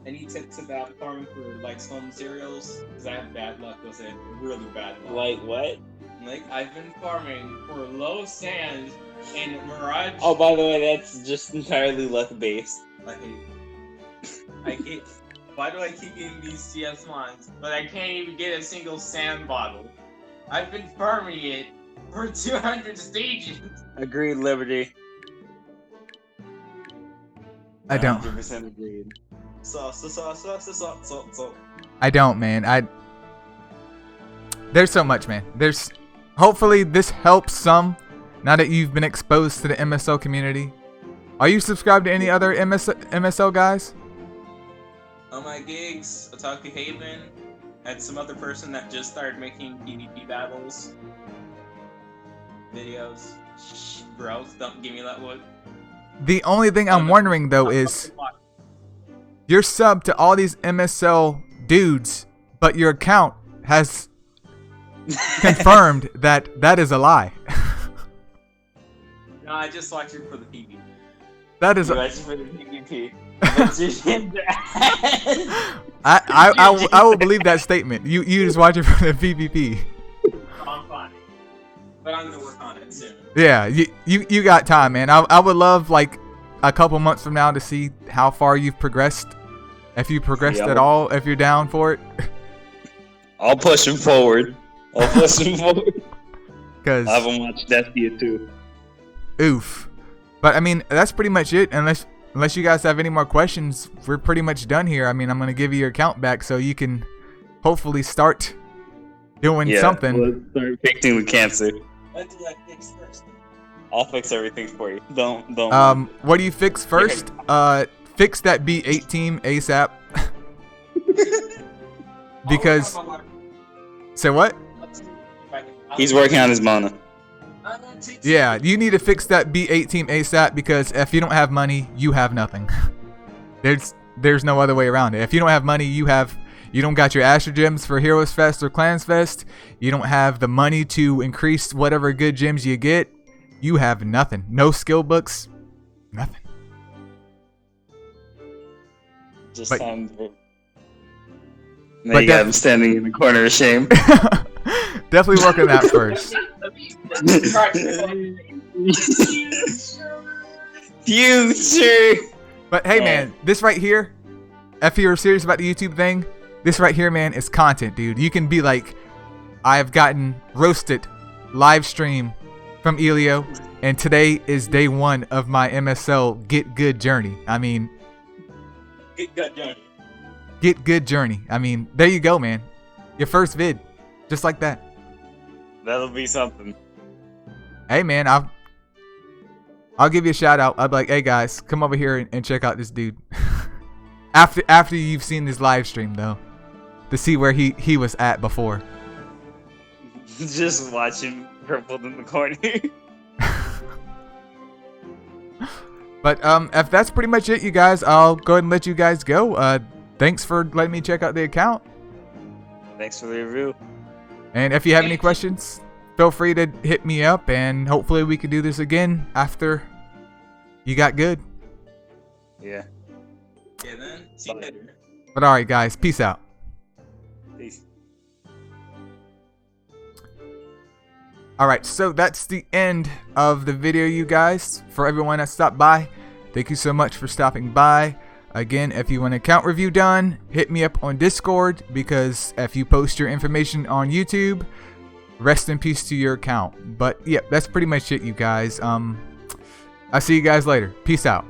S4: Any tips about farming for like stone cereals? Because I have bad luck with it. Really bad luck.
S2: Like what?
S4: Like I've been farming for low sand and Mirage.
S2: Oh, by the way, that's just entirely luck based.
S4: I hate Why do I keep getting these CS mons, but I can't even get a single sand bottle? I've been farming it for 200 stages.
S2: Agreed, Liberty.
S1: I don't.
S2: 100% agreed. So.
S1: I don't, man. There's so much, man. Hopefully this helps some now that you've been exposed to the MSO community. Are you subscribed to any other MSO guys?
S4: On my gigs, Otaku Haven, and some other person that just started making PvP battles videos. Shh, bros, don't give me that look.
S1: The only thing I'm wondering though is you're subbed to all these MSL dudes, but your account has confirmed that is a lie.
S4: No, I just watch it for the PvP.
S1: That is
S2: You watch it for the PvP.
S1: I will believe that statement. You just watch it for the PvP.
S4: I'm fine. But I'm gonna work on it soon.
S1: Yeah, you got time, man. I would love like a couple months from now to see how far you've progressed. If you progressed at all, if you're down for it.
S5: I'll push him forward. Cause I haven't watched that yet too.
S1: Oof. But I mean, that's pretty much it. Unless you guys have any more questions, we're pretty much done here. I mean, I'm gonna give you your account back so you can hopefully start doing something.
S5: We'll start fixing the cancer.
S2: What do I fix first? I'll fix everything for you. Don't.
S1: What do you fix first? Fix that B8 team ASAP. Because. Say what?
S5: He's working on his mana.
S1: Yeah, you need to fix that B8 team ASAP because if you don't have money, you have nothing. There's no other way around it. If you don't have money, you don't got your Astro Gems for Heroes Fest or Clans Fest. You don't have the money to increase whatever good gems you get. You have nothing. No skill books. Nothing.
S5: Just
S1: But-
S5: sounds.
S1: But
S5: Now you got him standing in the corner of shame.
S1: Definitely work on that first.
S5: Future.
S1: But hey, man, this right here, if you're serious about the YouTube thing, this right here, man, is content, dude. You can be like, I've gotten roasted live stream from Elio, and today is day 1 of my MSL Get Good journey. I mean, Get Good journey. I mean, there you go, man. Your first vid, just like that.
S5: That'll be something.
S1: Hey, man, I'll give you a shout out. I'll be like, hey guys, come over here and check out this dude. after you've seen this live stream though, to see where he was at before.
S5: Just watch him crumpled in the corner.
S1: But if that's pretty much it, you guys, I'll go ahead and let you guys go. Thanks for letting me check out the account.
S5: Thanks for the review.
S1: And if you have any questions, feel free to hit me up, and hopefully we can do this again after you got good.
S5: Yeah.
S4: Yeah, then. See you later.
S1: But alright, guys, peace out.
S5: Peace.
S1: Alright, so that's the end of the video, you guys. For everyone that stopped by, thank you so much for stopping by. Again, if you want an account review done, hit me up on Discord, because if you post your information on YouTube, rest in peace to your account. But yeah, that's pretty much it, you guys. I'll see you guys later. Peace out.